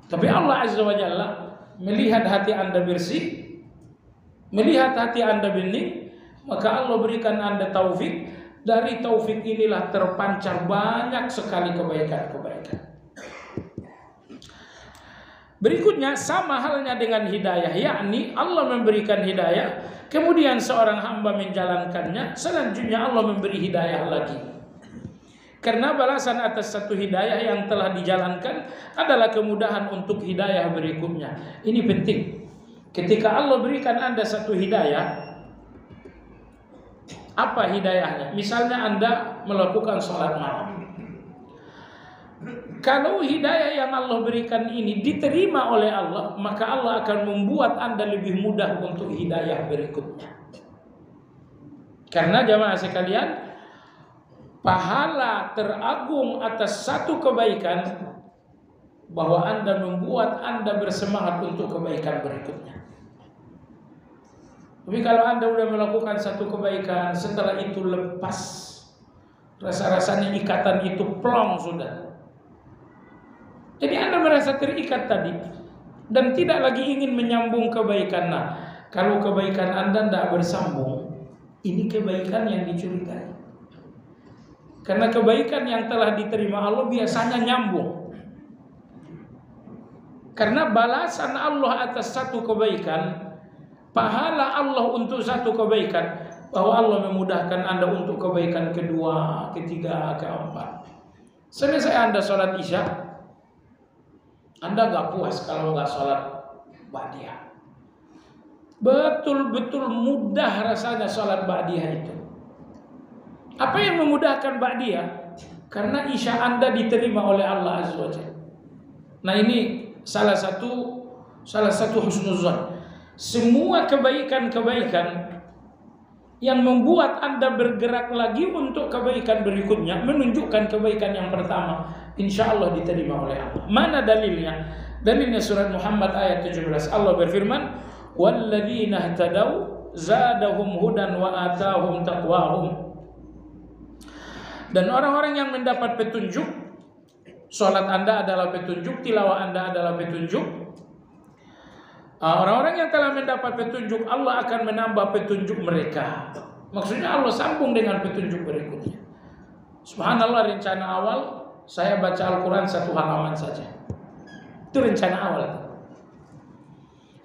Tapi Allah Azza wa Jalla melihat hati Anda bersih, melihat hati Anda bening, maka Allah berikan Anda taufik. Dari taufik inilah terpancar banyak sekali kebaikan-kebaikan. Berikutnya sama halnya dengan hidayah, yakni Allah memberikan hidayah, kemudian seorang hamba menjalankannya, selanjutnya Allah memberi hidayah lagi. Karena balasan atas satu hidayah yang telah dijalankan adalah kemudahan untuk hidayah berikutnya. Ini penting. Ketika Allah berikan Anda satu hidayah, apa hidayahnya? Misalnya Anda melakukan sholat malam. Kalau hidayah yang Allah berikan ini diterima oleh Allah, maka Allah akan membuat Anda lebih mudah untuk hidayah berikutnya. Karena jamaah sekalian, pahala teragung atas satu kebaikan bahwa Anda membuat Anda bersemangat untuk kebaikan berikutnya. Tapi kalau Anda sudah melakukan satu kebaikan, setelah itu lepas, rasa-rasanya ikatan itu plong sudah. Jadi Anda merasa terikat tadi dan tidak lagi ingin menyambung kebaikan. Nah, kalau kebaikan Anda tidak bersambung, ini kebaikan yang dicurigai. Karena kebaikan yang telah diterima Allah biasanya nyambung. Karena balasan Allah atas satu kebaikan, pahala Allah untuk satu kebaikan, bahwa Allah memudahkan Anda untuk kebaikan kedua, ketiga, keempat. Selesai Anda sholat isya, Anda gak puas kalau gak sholat ba'diyah. Betul-betul mudah rasanya sholat ba'diyah itu. Apa yang memudahkan ba'diyah? Karena isya Anda diterima oleh Allah Azza wa Jalla. Nah ini salah satu husnuzan. Semua kebaikan-kebaikan yang membuat Anda bergerak lagi untuk kebaikan berikutnya, menunjukkan kebaikan yang pertama, insya Allah diterima oleh Allah. Mana dalilnya? Dalilnya surat Muhammad ayat 17. Allah berfirman, "Walladzina ihtadaw zadahum hudan wa atahum taqwahum." Dan orang-orang yang mendapat petunjuk, salat Anda adalah petunjuk, tilawah Anda adalah petunjuk. Orang-orang yang telah mendapat petunjuk, Allah akan menambah petunjuk mereka. Maksudnya Allah sambung dengan petunjuk berikutnya. Subhanallah, rencana awal saya baca Al-Quran 1 halaman saja. Itu rencana awal.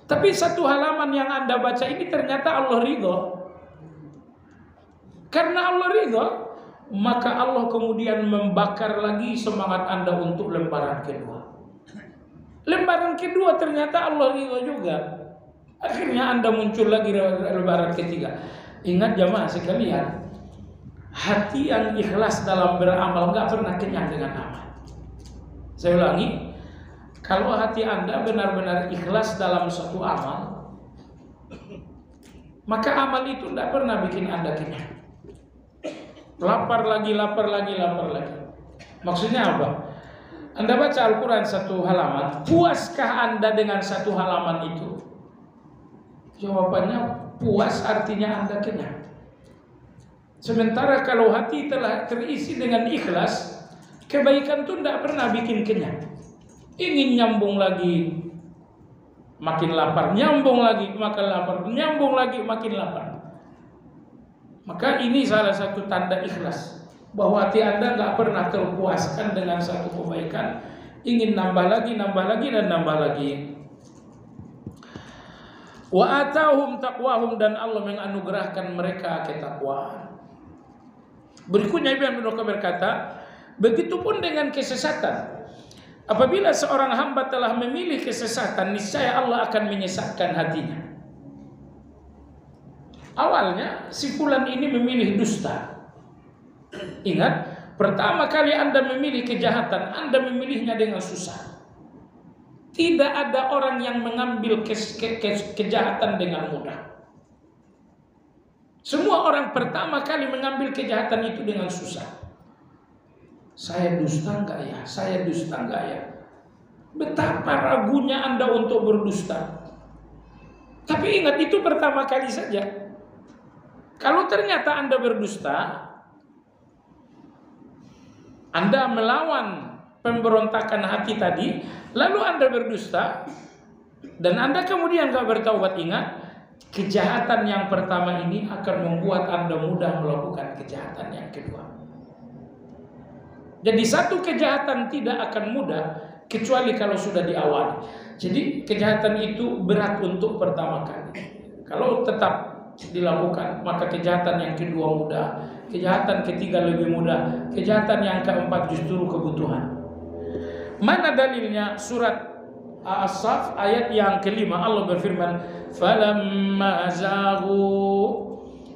Tapi 1 halaman yang Anda baca ini ternyata Allah ridho. Karena Allah ridho, maka Allah kemudian membakar lagi semangat Anda untuk lembaran kedua. Lembaran kedua ternyata Allah ridho juga. Akhirnya Anda muncul lagi lembaran ketiga. Ingat jamaah sekalian, hati yang ikhlas dalam beramal gak pernah kenyang dengan amal. Saya ulangi, kalau hati Anda benar-benar ikhlas dalam suatu amal, maka amal itu tidak pernah bikin Anda kenyang. Lapar lagi. Maksudnya apa? Anda baca Al-Quran satu halaman, puaskah Anda dengan satu halaman itu? Jawabannya puas, artinya Anda kenyang. Sementara kalau hati telah terisi dengan ikhlas, kebaikan itu tidak pernah bikin kenyang. Ingin nyambung lagi, makin lapar, nyambung lagi, makin lapar, nyambung lagi, makin lapar. Maka ini salah satu tanda ikhlas, bahwa hati Anda nggak pernah terpuaskan dengan satu kebaikan, ingin nambah lagi dan nambah lagi. Wa atahum taqwahum, dan Allah menganugerahkan mereka ketakwaan. Berikutnya Ibnu Katsir berkata, begitupun dengan kesesatan. Apabila seorang hamba telah memilih kesesatan, niscaya Allah akan menyesatkan hatinya. Awalnya si fulan ini memilih dusta. Ingat, pertama kali Anda memilih kejahatan, Anda memilihnya dengan susah. Tidak ada orang yang mengambil kejahatan dengan mudah. Semua orang pertama kali mengambil kejahatan itu dengan susah. Saya dusta enggak ya? Saya dusta enggak ya? Betapa ragunya Anda untuk berdusta. Tapi ingat, itu pertama kali saja. Kalau ternyata Anda berdusta, Anda melawan pemberontakan hati tadi, lalu Anda berdusta, dan Anda kemudian gak bertaubat, ingat, kejahatan yang pertama ini akan membuat Anda mudah melakukan kejahatan yang kedua. Jadi satu kejahatan tidak akan mudah kecuali kalau sudah diawali. Jadi kejahatan itu berat untuk pertama kali. Kalau tetap dilakukan, maka kejahatan yang kedua mudah, kejahatan ketiga lebih mudah, kejahatan yang keempat justru kebutuhan. Mana dalilnya? Surat As-Saff ayat yang kelima, Allah berfirman, falamma azaghu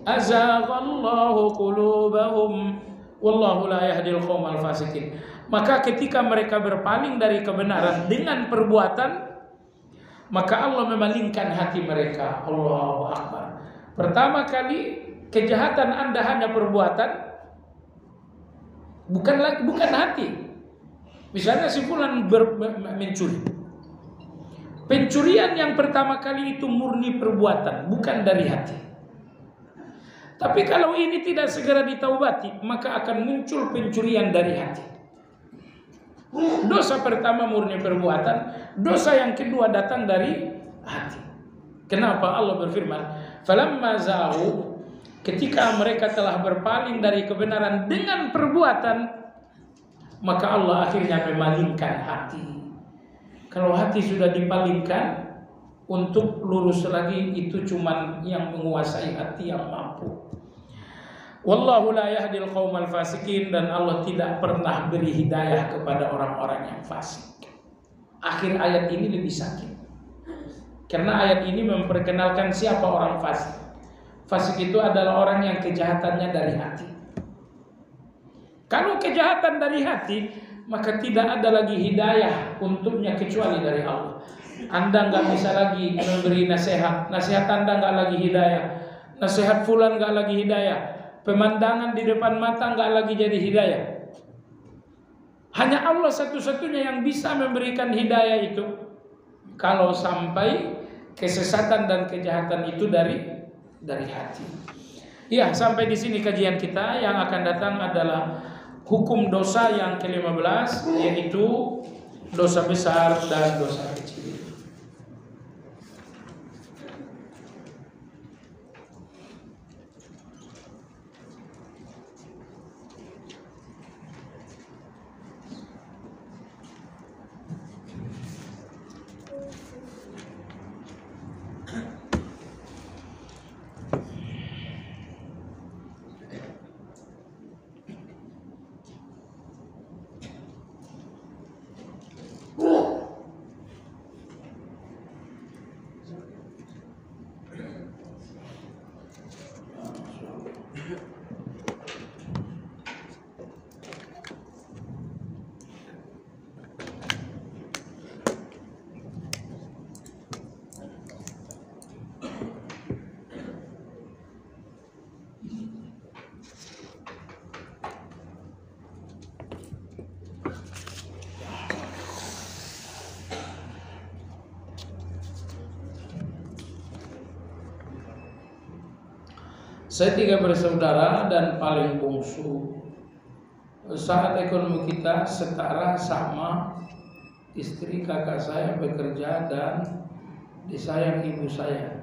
azaghallahu qulubahum wallahu la yahdil qaumal fasikin. Maka ketika mereka berpaling dari kebenaran dengan perbuatan, maka Allah memalingkan hati mereka. Allahu Akbar. Pertama kali kejahatan Anda hanya perbuatan, bukan hati. Misalnya si fulan mencuri. Pencurian yang pertama kali itu murni perbuatan, bukan dari hati. Tapi kalau ini tidak segera ditaubati, maka akan muncul pencurian dari hati. Dosa pertama murni perbuatan, dosa yang kedua datang dari hati. Kenapa Allah berfirman, falamma zaghu, ketika mereka telah berpaling dari kebenaran dengan perbuatan, maka Allah akhirnya memalingkan hati. Kalau hati sudah dipalingkan, untuk lurus lagi itu cuman yang menguasai hati yang mampu. Wallahu la yahdil qaumal fasikin, dan Allah tidak pernah beri hidayah kepada orang-orang yang fasik. Akhir ayat ini lebih sakit. Karena ayat ini memperkenalkan siapa orang fasik. Fasik itu adalah orang yang kejahatannya dari hati. Kalau kejahatan dari hati, maka tidak ada lagi hidayah untuknya kecuali dari Allah. Anda nggak bisa lagi memberi nasihat, nasihat Anda nggak lagi hidayah, nasihat fulan nggak lagi hidayah, pemandangan di depan mata nggak lagi jadi hidayah. Hanya Allah satu-satunya yang bisa memberikan hidayah itu. Kalau sampai kesesatan dan kejahatan itu dari hati. Ya, sampai di sini kajian kita. Yang akan datang adalah hukum dosa yang ke-15, yaitu dosa besar dan dosa kecil. Saya 3 bersaudara dan paling bungsu. Saat ekonomi kita setara sama, istri kakak saya bekerja dan disayang ibu saya.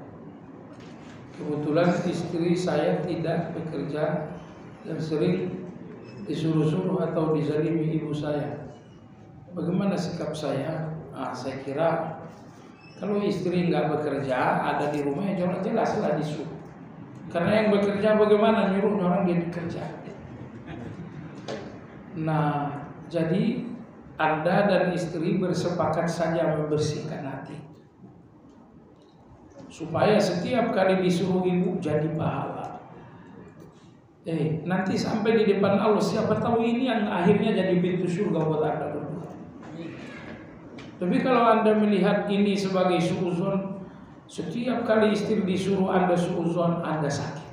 Kebetulan istri saya tidak bekerja dan sering disuruh-suruh atau dizalimi ibu saya. Bagaimana sikap saya? Saya kira kalau istri nggak bekerja, ada di rumah, jelas-jelaslah disuruh. Karena yang bekerja bagaimana nyuruh orang dia bekerja. Nah, jadi Anda dan istri bersepakat saja membersihkan hati, supaya setiap kali disuruh ibu jadi pahala. Nanti sampai di depan Allah, siapa tahu ini yang akhirnya jadi pintu surga buat Anda berdua. Tapi kalau Anda melihat ini sebagai suuzon, setiap kali istri disuruh Anda suuzon, Anda sakit.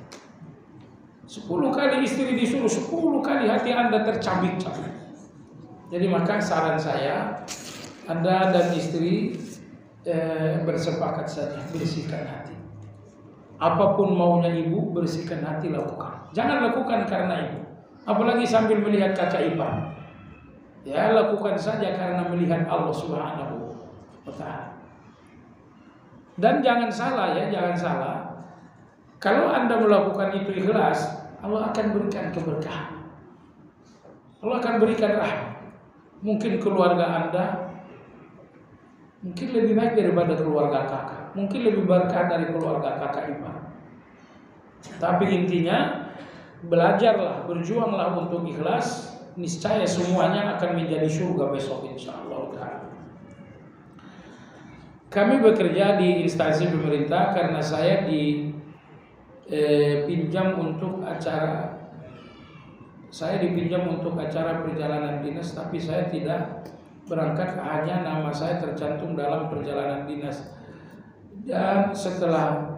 10 kali istri disuruh, 10 kali hati Anda tercabik-cabik. Jadi maka saran saya, Anda dan istri bersepakat saja, bersihkan hati. Apapun maunya ibu, bersihkan hati, lakukan. Jangan lakukan karena ibu, apalagi sambil melihat kakak ipar. Ya, lakukan saja karena melihat Allah Subhanahu wa ta'ala. Dan jangan salah ya, jangan salah. Kalau Anda melakukan itu ikhlas, Allah akan berikan keberkahan. Allah akan berikan rahmat. Mungkin keluarga Anda mungkin lebih baik daripada keluarga kakak, mungkin lebih berkah dari keluarga kakak ipar. Tapi intinya, belajarlah, berjuanglah untuk ikhlas. Niscaya semuanya akan menjadi surga besok insyaallah. Kami bekerja di instansi pemerintah karena saya dipinjam untuk acara. Saya dipinjam untuk acara perjalanan dinas, tapi saya tidak berangkat, hanya nama saya tercantum dalam perjalanan dinas. Dan setelah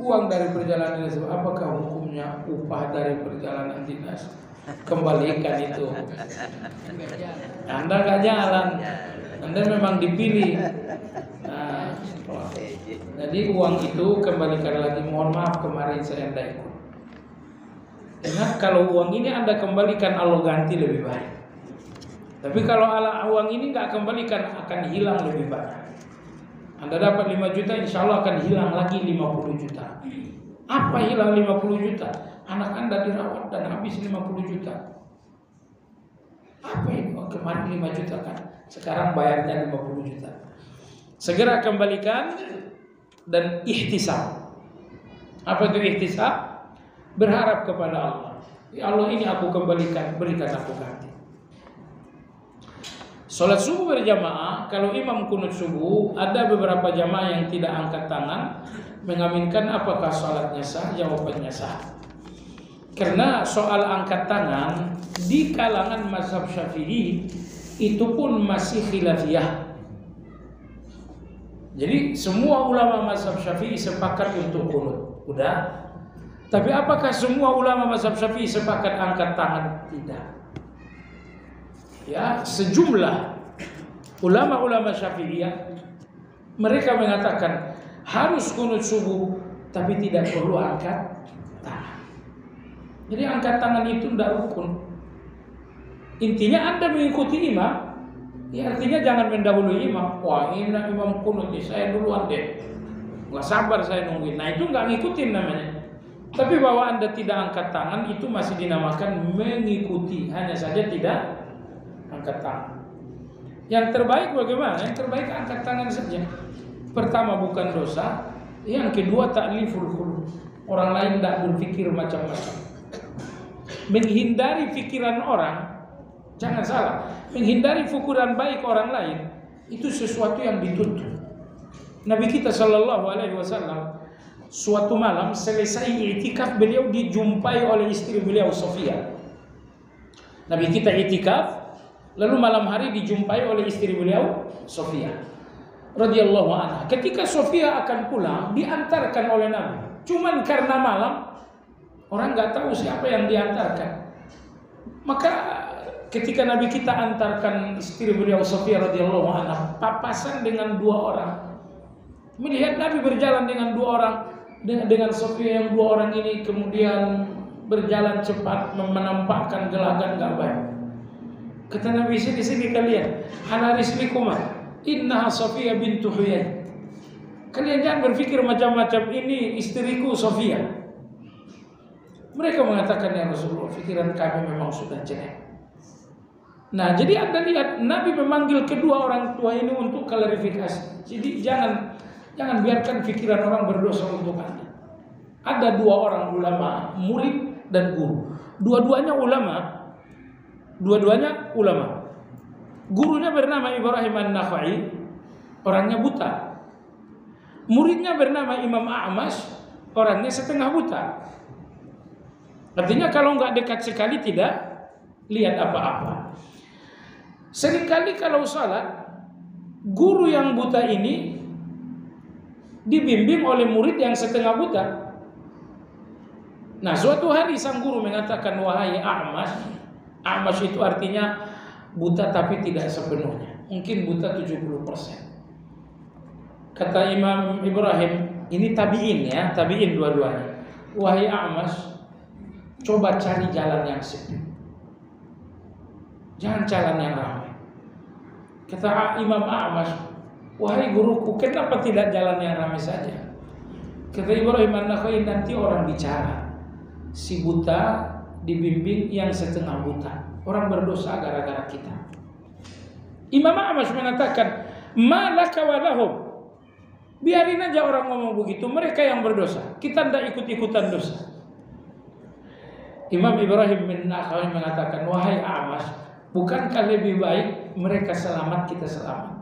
uang dari perjalanan dinas, apakah hukumnya upah dari perjalanan dinas? Kembalikan itu. Anda gak jalan, Anda memang dipilih. Nah, jadi uang itu kembalikan lagi. Mohon maaf kemarin saya tidak ikut. Ingat, kalau uang ini Anda kembalikan, Allah ganti lebih baik. Tapi kalau uang ini nggak kembalikan, akan hilang lebih banyak. Anda dapat 5 juta, insya Allah akan hilang lagi 50 juta. Apa hilang 50 juta? Anak Anda dirawat dan habis 50 juta. Apa ini? Oh, kemarin 5 juta kan, sekarang bayarnya 50 juta. Segera kembalikan dan ihtisab. Apa itu ihtisab? Berharap kepada Allah. Ya Allah, ini aku kembalikan, berikan aku ganti. Salat subuh berjamaah, kalau imam kunut subuh, ada beberapa jamaah yang tidak angkat tangan mengaminkan. Apakah salatnya sah? Jawabannya sah. Karena soal angkat tangan di kalangan mazhab Syafi'i itu pun masih khilafiyah. Jadi semua ulama mazhab Syafi'i sepakat untuk kunut. Udah. Tapi apakah semua ulama mazhab Syafi'i sepakat angkat tangan? Tidak. Ya, sejumlah ulama-ulama Syafi'iyah mereka mengatakan harus kunut subuh, tapi tidak perlu angkat tangan. Jadi angkat tangan itu tidak rukun. Intinya Anda mengikuti imam, ya artinya jangan mendahului imam. Wah, ini imam kunut nih, saya duluan deh. Nggak sabar saya nungguin. Nah, itu nggak ngikutin namanya. Tapi bahwa Anda tidak angkat tangan itu masih dinamakan mengikuti, hanya saja tidak angkat tangan. Yang terbaik bagaimana? Yang terbaik angkat tangan saja. Pertama, bukan dosa. Yang kedua, ta'liful qulub. Orang lain tidak berpikir macam-macam. Menghindari pikiran orang, jangan salah, menghindari pikiran baik orang lain itu sesuatu yang dituntut. Nabi kita sallallahu alaihi wasallam suatu malam selesai i'tikaf beliau dijumpai oleh istri beliau Sofia. Nabi kita i'tikaf, lalu malam hari dijumpai oleh istri beliau Sofia radhiyallahu anha. Ketika Sofia akan pulang, diantarkan oleh Nabi. Cuman karena malam, orang nggak tahu siapa yang diantarkan. Maka ketika Nabi kita antarkan istri beliau Sofia radhiyallahu anha, papasan dengan dua orang. Melihat Nabi berjalan dengan dua orang, dengan Sofia yang dua orang ini kemudian berjalan cepat menampakkan gelagat nggak baik. Kata Nabi, sini kalian, ana rislikuma, innaha Sofia bintu Huyai. Kalian jangan berpikir macam-macam, ini istriku Sofia. Mereka mengatakan, ya Rasulullah, pikiran kami memang sudah jelek. Nah, jadi Anda lihat Nabi memanggil kedua orang tua ini untuk klarifikasi. Jadi jangan biarkan pikiran orang berdosa untuk Anda. Ada dua orang ulama, murid dan guru. Dua-duanya ulama. Gurunya bernama Ibrahim An-Nakhai, orangnya buta. Muridnya bernama Imam A'mash, orangnya setengah buta. Artinya kalau nggak dekat sekali tidak lihat apa-apa. Seringkali kalau salat, guru yang buta ini dibimbing oleh murid yang setengah buta. Nah, suatu hari sang guru mengatakan, wahai A'mash. A'mash itu artinya buta tapi tidak sepenuhnya, mungkin buta 70%. Kata Imam Ibrahim, ini tabi'in ya, tabi'in dua-duanya. Wahai A'mash, coba cari jalan yang sepi, jangan jalan yang ramai. Kata Imam A'mash, wahai guruku, kenapa tidak jalan yang ramai saja? Kata Ibrahim An-Nakhai, nanti orang bicara, si buta dibimbing yang setengah buta, orang berdosa gara-gara kita. Imam A'mash mengatakan, malaka walahum, biarin aja orang ngomong begitu, mereka yang berdosa, kita tidak ikut-ikutan dosa. Imam Ibrahim bin Nakhai mengatakan, wahai A'mash, bukankah lebih baik mereka selamat, kita selamat?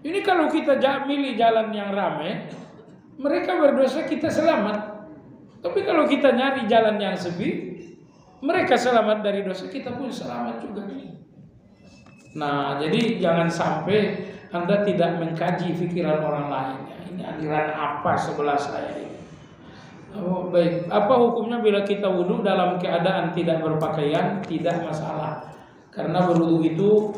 Ini kalau kita milih jalan yang ramai, mereka berdosa, kita selamat. Tapi kalau kita nyari jalan yang sepi, mereka selamat dari dosa, kita pun selamat juga. Nah, jadi jangan sampai Anda tidak mengkaji pikiran orang lain. Ini aliran apa sebelah saya ini? Oh, baik. Apa hukumnya bila kita wudhu dalam keadaan tidak berpakaian? Tidak masalah, karena berwudhu itu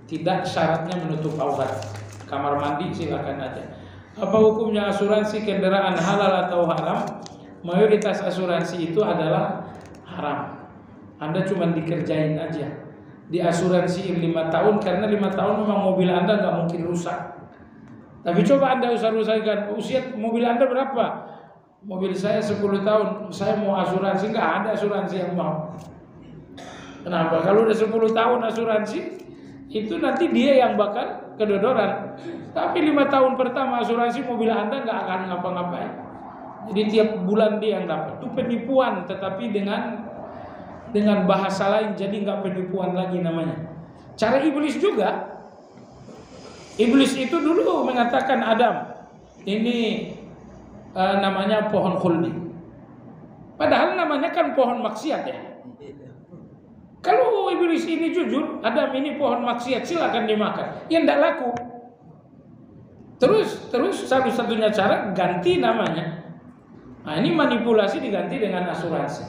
tidak syaratnya menutup aurat. Kamar mandi silakan aja. Apa hukumnya asuransi kendaraan, halal atau haram? Mayoritas asuransi itu adalah haram. Anda cuma dikerjain aja. Diasuransiin 5 tahun, karena 5 tahun memang mobil Anda nggak mungkin rusak. Tapi coba Anda usah-usahkan, usia mobil Anda berapa? Mobil saya 10 tahun, saya mau asuransi, nggak ada asuransi yang mau. Kenapa? Kalau udah 10 tahun asuransi, itu nanti dia yang bakal kedodoran. Tapi 5 tahun pertama asuransi mobil Anda nggak akan ngapa-ngapain. Jadi tiap bulan dia yang dapat. Itu penipuan, tetapi dengan bahasa lain, jadi nggak penipuan lagi namanya. Cara iblis juga. Iblis itu dulu mengatakan Adam, ini namanya pohon khuldi. Padahal namanya kan pohon maksiat ya. Kalau iblis ini jujur, Adam ini pohon maksiat, silakan dimakan. Ya enggak laku. Terus satu-satunya cara ganti namanya. Nah, ini manipulasi diganti dengan asuransi.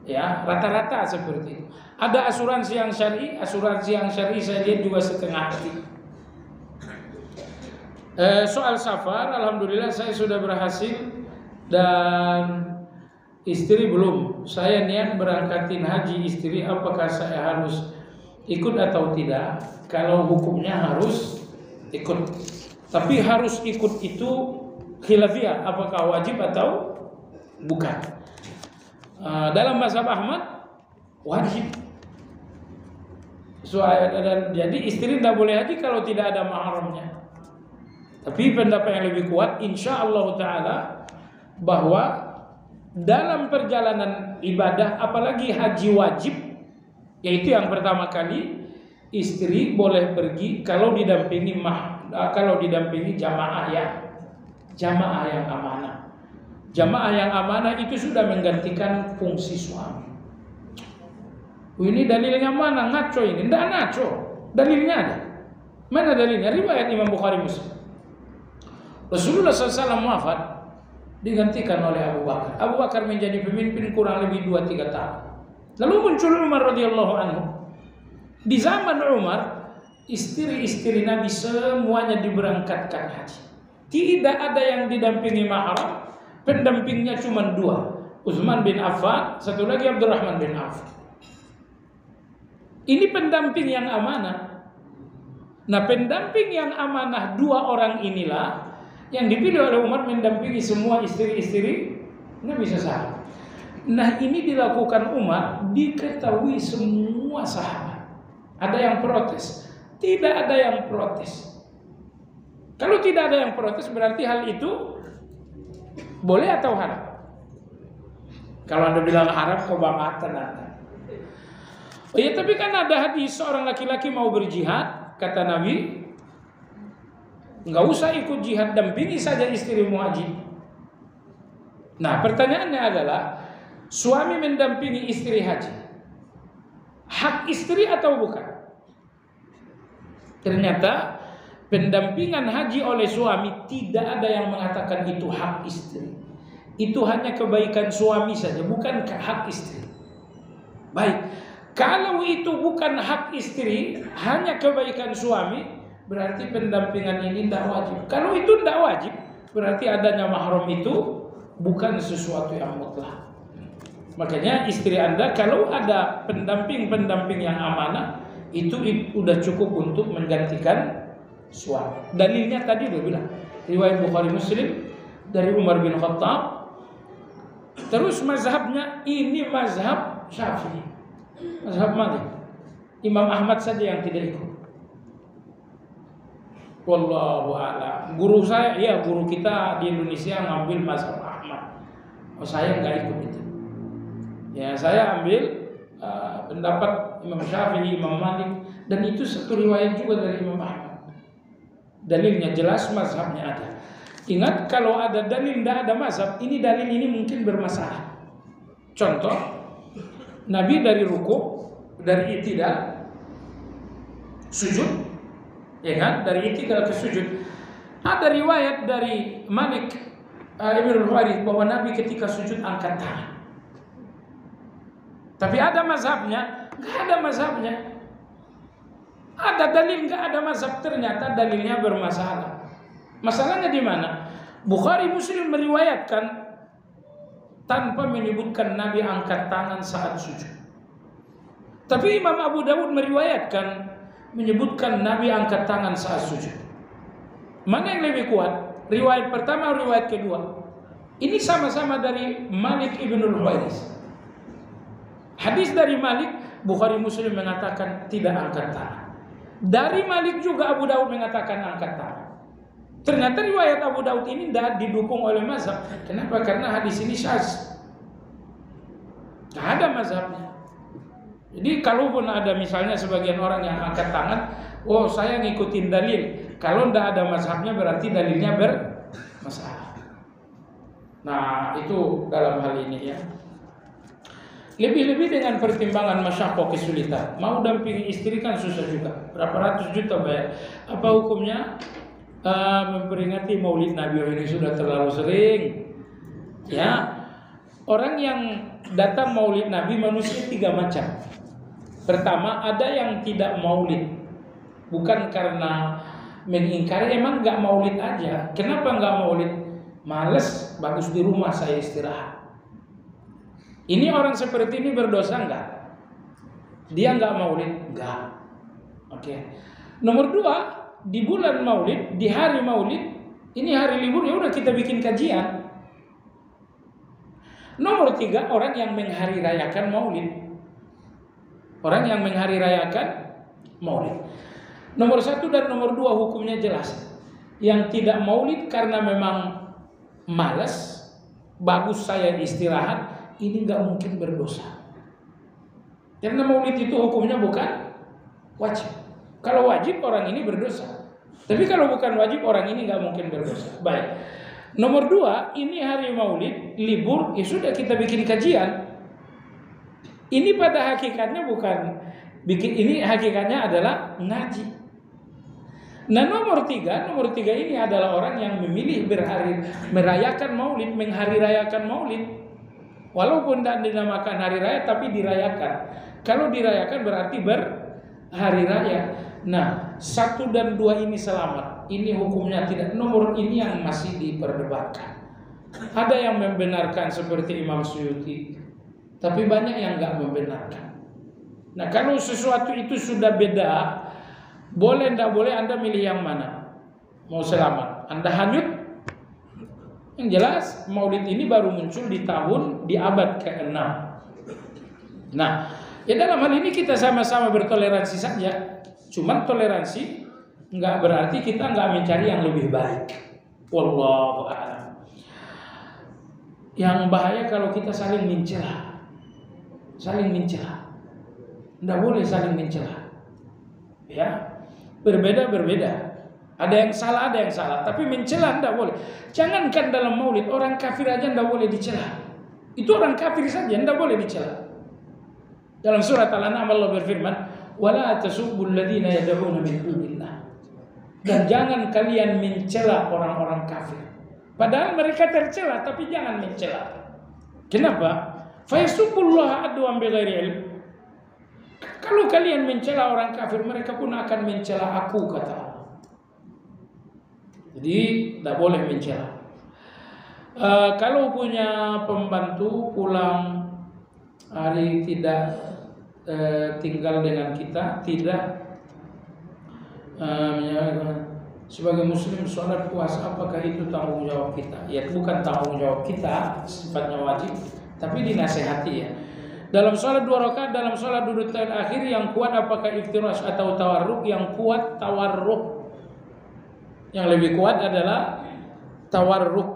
Ya, rata-rata seperti itu. Ada asuransi yang syar'i saya lihat juga setengah hati. Soal safar, alhamdulillah saya sudah berhasil dan istri belum. Saya niat berangkatin haji istri, apakah saya harus ikut atau tidak? Kalau hukumnya harus ikut. Tapi harus ikut itu khilafiyah, apakah wajib atau bukan. Dalam mazhab Ahmad wajib. Jadi istri tidak boleh haji kalau tidak ada mahramnya. Tapi pendapat yang lebih kuat, insya Allah Ta'ala, bahwa dalam perjalanan ibadah, apalagi haji wajib, yaitu yang pertama kali, istri boleh pergi kalau didampingi jamaah ya. jamaah yang amanah. Jamaah yang amanah itu sudah menggantikan fungsi suami. Ini dalilnya mana? Ngaco ini? Tidak ngaco. Dalilnya ada. Mana dalilnya? Riwayat Imam Bukhari Muslim. Rasulullah SAW wafat, digantikan oleh Abu Bakar. Abu Bakar menjadi pemimpin kurang lebih 2-3 tahun. Lalu muncul Umar radhiyallahu anhu. Di zaman Umar, istri-istri Nabi semuanya diberangkatkan haji. Tidak ada yang didampingi mahram. Pendampingnya cuma 2, Utsman bin Affan, satu lagi Abdurrahman bin Auf. Ini pendamping yang amanah. Nah, pendamping yang amanah 2 orang inilah yang dipilih oleh Umar mendampingi semua istri-istri Nabi SAW. Nah, ini dilakukan Umar, diketahui semua sahabat. Ada yang protes? Tidak ada yang protes. Kalau tidak ada yang protes berarti hal itu boleh atau haram? Kalau Anda bilang haram, kebangetan Anda. Oh ya, tapi kan ada hadis seorang laki-laki mau berjihad, kata Nabi, nggak usah ikut jihad, dampingi saja istrimu haji. Nah, pertanyaannya adalah, suami mendampingi istri haji, hak istri atau bukan? Ternyata pendampingan haji oleh suami tidak ada yang mengatakan itu hak istri. Itu hanya kebaikan suami saja, bukan hak istri. Baik, kalau itu bukan hak istri, hanya kebaikan suami, berarti pendampingan ini tidak wajib. Kalau itu tidak wajib, berarti adanya mahram itu bukan sesuatu yang mutlak. Makanya istri Anda kalau ada pendamping-pendamping yang amanah, itu sudah cukup untuk menggantikan suami. Dalilnya tadi udah bilang, riwayat Bukhari Muslim dari Umar bin Khattab. Terus mazhabnya ini mazhab Syafi'i, mazhab Malik. Imam Ahmad saja yang tidak ikut. Wallahu a'lam. Guru saya, ya guru kita di Indonesia ngambil mazhab Ahmad. Oh, saya nggak ikut itu. Ya, saya ambil pendapat Imam Syafi'i, Imam Malik, dan itu satu riwayat juga dari Imam Ahmad. Dalilnya jelas, mazhabnya ada. Ingat, kalau ada dalil tidak ada mazhab, ini dalil ini mungkin bermasalah. Contoh, Nabi dari ruku, dari i'tidal, sujud, ya kan? Dari i'tidal ke sujud. Ada riwayat dari Malik Ibn al-Huwairits bahwa Nabi ketika sujud angkat tangan. Tapi ada mazhabnya? Nggak ada mazhabnya. Ada dalil, nggak ada mazhab. Ternyata dalilnya bermasalah. Masalahnya di mana? Bukhari Muslim meriwayatkan tanpa menyebutkan Nabi angkat tangan saat sujud. Tapi Imam Abu Dawud meriwayatkan menyebutkan Nabi angkat tangan saat sujud. Mana yang lebih kuat? Riwayat pertama, riwayat kedua? Ini sama-sama dari Malik Ibn al-Huwairits. Hadis dari Malik, Bukhari Muslim mengatakan tidak angkat tangan. Dari Malik juga Abu Dawud mengatakan angkat tangan. Ternyata riwayat Abu Dawud ini tidak didukung oleh mazhab. Kenapa? Karena hadis ini syadz. Tidak ada mazhabnya. Jadi kalaupun ada misalnya sebagian orang yang angkat tangan, oh saya ngikutin dalil. Kalau tidak ada mazhabnya berarti dalilnya bermasalah. Nah, itu dalam hal ini ya. Lebih-lebih dengan pertimbangan masyaqah, kesulitan. Mau dampingi istri kan susah juga. Berapa ratus juta bayar. Apa hukumnya? Memperingati Maulid Nabi ini sudah terlalu sering. Ya, orang yang datang Maulid Nabi manusia 3 macam. Pertama, ada yang tidak Maulid, bukan karena mengingkari, emang nggak Maulid aja. Kenapa nggak Maulid? Males, bagus di rumah saya istirahat. Ini orang seperti ini berdosa nggak? Dia nggak Maulid? Nggak. Oke. Nomor 2. Di bulan Maulid, di hari Maulid, ini hari libur, ya udah kita bikin kajian. Nomor 3, orang yang menghari rayakan Maulid. Orang yang menghari rayakan Maulid. Nomor 1 dan nomor 2 hukumnya jelas. Yang tidak Maulid karena memang malas, bagus saya istirahat, ini nggak mungkin berdosa. Karena Maulid itu hukumnya bukan wajib. Kalau wajib orang ini berdosa. Tapi kalau bukan wajib orang ini nggak mungkin berdosa. Baik. Nomor dua, ini hari Maulid, libur, ya sudah kita bikin kajian. Ini pada hakikatnya bukan bikin, ini hakikatnya adalah ngaji. Nah nomor tiga ini adalah orang yang memilih merayakan Maulid, menghari rayakan Maulid. Walaupun tidak dinamakan hari raya tapi dirayakan. Kalau dirayakan berarti berhari raya. Nah 1 dan 2 ini selamat. Ini hukumnya tidak. Nomor ini yang masih diperdebatkan. Ada yang membenarkan seperti Imam Suyuti, tapi banyak yang nggak membenarkan. Nah kalau sesuatu itu sudah beda, boleh ndak boleh, Anda milih yang mana? Mau selamat, Anda hanyut? Yang jelas Maulid ini baru muncul di abad ke-6. Nah, ya dalam hal ini kita sama-sama bertoleransi saja. Cuman toleransi nggak berarti kita nggak mencari yang lebih baik. Wallahu a'lam. Yang bahaya kalau kita saling mencela. Nggak boleh saling mencela. Ya, berbeda. Ada yang salah, tapi mencela tidak boleh. Jangankan dalam Maulid, orang kafir aja tidak boleh dicela. Itu orang kafir saja tidak boleh dicela. Dalam surat Al-An'am Allah berfirman, "Wala tasubbul ladzina yad'una min dunillah." Dan jangan kalian mencela orang-orang kafir. Padahal mereka tercela, tapi jangan mencela. Kenapa? Fa yasubbullaha adwan bighairi ilm. Kalau kalian mencela orang kafir, mereka pun akan mencela aku, kata Allah. Jadi tidak boleh mencela. Kalau punya pembantu pulang hari tidak tinggal dengan kita, tidak sebagai muslim sholat puasa, apakah itu tanggung jawab kita? Ya bukan tanggung jawab kita, sifatnya wajib, tapi dinasehati ya. Dalam sholat 2 rakaat, dalam sholat duduk terakhir yang kuat apakah iftirash atau tawarruk? Yang kuat tawarruk. Yang lebih kuat adalah tawarruk.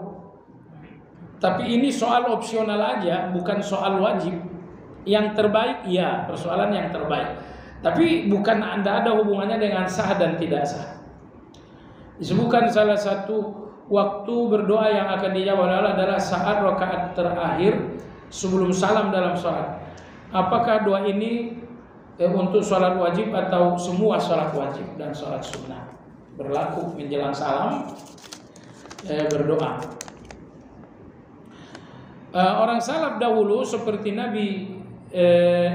Tapi ini soal opsional aja, bukan soal wajib. Yang terbaik, ya persoalan yang terbaik. Tapi bukan Anda ada hubungannya dengan sah dan tidak sah. Disebutkan salah satu waktu berdoa yang akan dijawab adalah saat rakaat terakhir sebelum salam dalam sholat. Apakah doa ini untuk sholat wajib atau semua sholat wajib dan sholat sunnah? Berlaku menjelang salam berdoa. Orang salaf dahulu seperti Nabi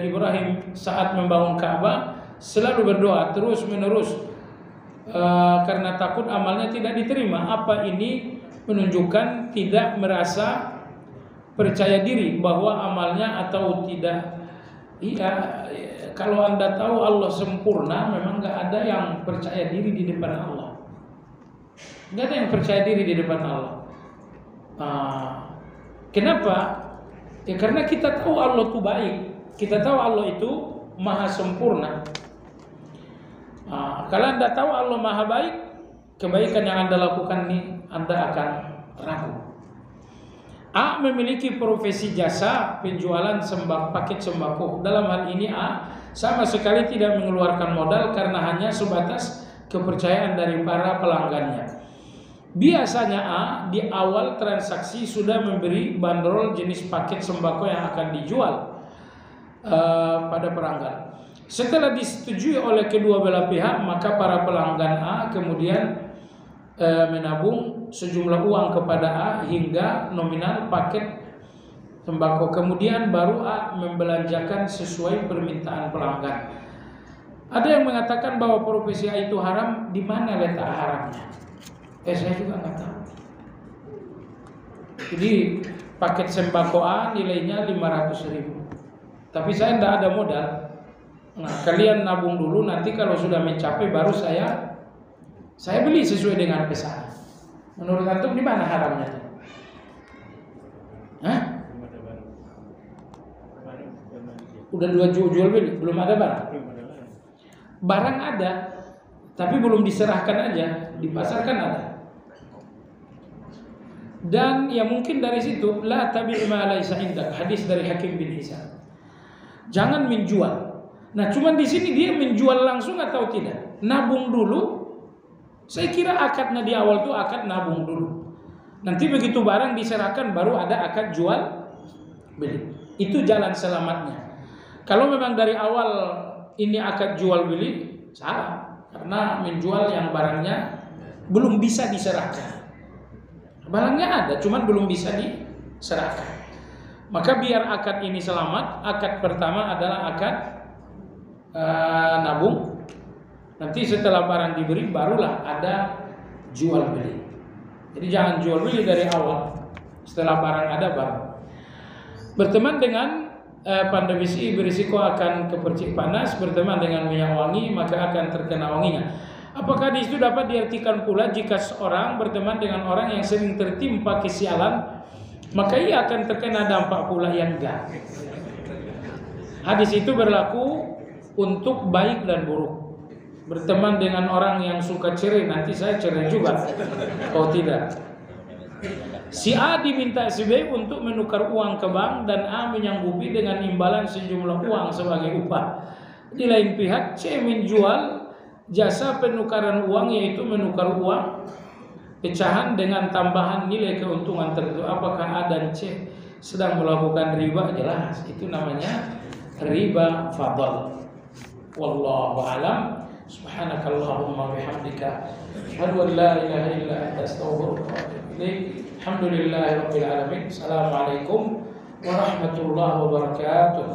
Ibrahim saat membangun Ka'bah selalu berdoa terus menerus karena takut amalnya tidak diterima. Apa ini menunjukkan tidak merasa percaya diri bahwa amalnya atau tidak? Iya, kalau Anda tahu Allah sempurna, memang nggak ada yang percaya diri di depan Allah. Nggak ada yang percaya diri di depan Allah. Kenapa? Ya karena kita tahu Allah itu baik. Kita tahu Allah itu maha sempurna. Kalau Anda tahu Allah maha baik, kebaikan yang Anda lakukan ini Anda akan ragu. A memiliki profesi jasa penjualan paket sembako. Dalam hal ini A sama sekali tidak mengeluarkan modal karena hanya sebatas kepercayaan dari para pelanggannya. Biasanya A di awal transaksi sudah memberi bandrol jenis paket sembako yang akan dijual pada pelanggan. Setelah disetujui oleh kedua belah pihak, maka para pelanggan A kemudian menabung sejumlah uang kepada A hingga nominal paket sembako. Kemudian baru A membelanjakan sesuai permintaan pelanggan. Ada yang mengatakan bahwa profesi A itu haram. Di mana letak haramnya? Saya juga nggak tahu. Jadi paket sembako A nilainya 500.000. Tapi saya tidak ada modal. Nah, kalian nabung dulu, nanti kalau sudah mencapai baru saya beli sesuai dengan pesanan. Menurut antum di mana haramnya? Hah? Udah 2 jual beli, belum ada barang. Barang ada, tapi belum diserahkan aja, dipasarkan ada. Dan ya mungkin dari situ la tabi' ma laysa indak, hadis dari Hakim bin Hizam. Jangan menjual. Nah, cuman di sini dia menjual langsung atau tidak? Nabung dulu. Saya kira akadnya di awal itu akad nabung dulu. Nanti begitu barang diserahkan baru ada akad jual beli. Itu jalan selamatnya. Kalau memang dari awal ini akad jual beli, salah. Karena menjual yang barangnya belum bisa diserahkan. Barangnya ada, cuman belum bisa diserahkan. Maka biar akad ini selamat, akad pertama adalah akad nabung. Nanti setelah barang diberi barulah ada jual beli. Jadi jangan jual beli dari awal. Setelah barang ada baru. Berteman dengan pandai besi berisiko akan kepercik panas. Berteman dengan minyak wangi maka akan terkena wanginya. Apakah di situ dapat diartikan pula jika seorang berteman dengan orang yang sering tertimpa kesialan, maka ia akan terkena dampak pula yang enggak. Hadis itu berlaku untuk baik dan buruk. Berteman dengan orang yang suka cerai, nanti saya cerai juga. Oh tidak. Si A diminta si B untuk menukar uang ke bank dan A menyanggupi dengan imbalan sejumlah uang sebagai upah. Di lain pihak C menjual jasa penukaran uang, yaitu menukar uang pecahan dengan tambahan nilai keuntungan tertentu. Apakah A dan C sedang melakukan riba? Jelas itu namanya riba fadl. Wallahu a'lam. Subhanakallahumma bihamdika asyhadu an la ilaha illa anta astaghfiruka wa atubu ilaik. Alhamdulillahirabbil alamin. Assalamualaikum warahmatullahi wabarakatuh.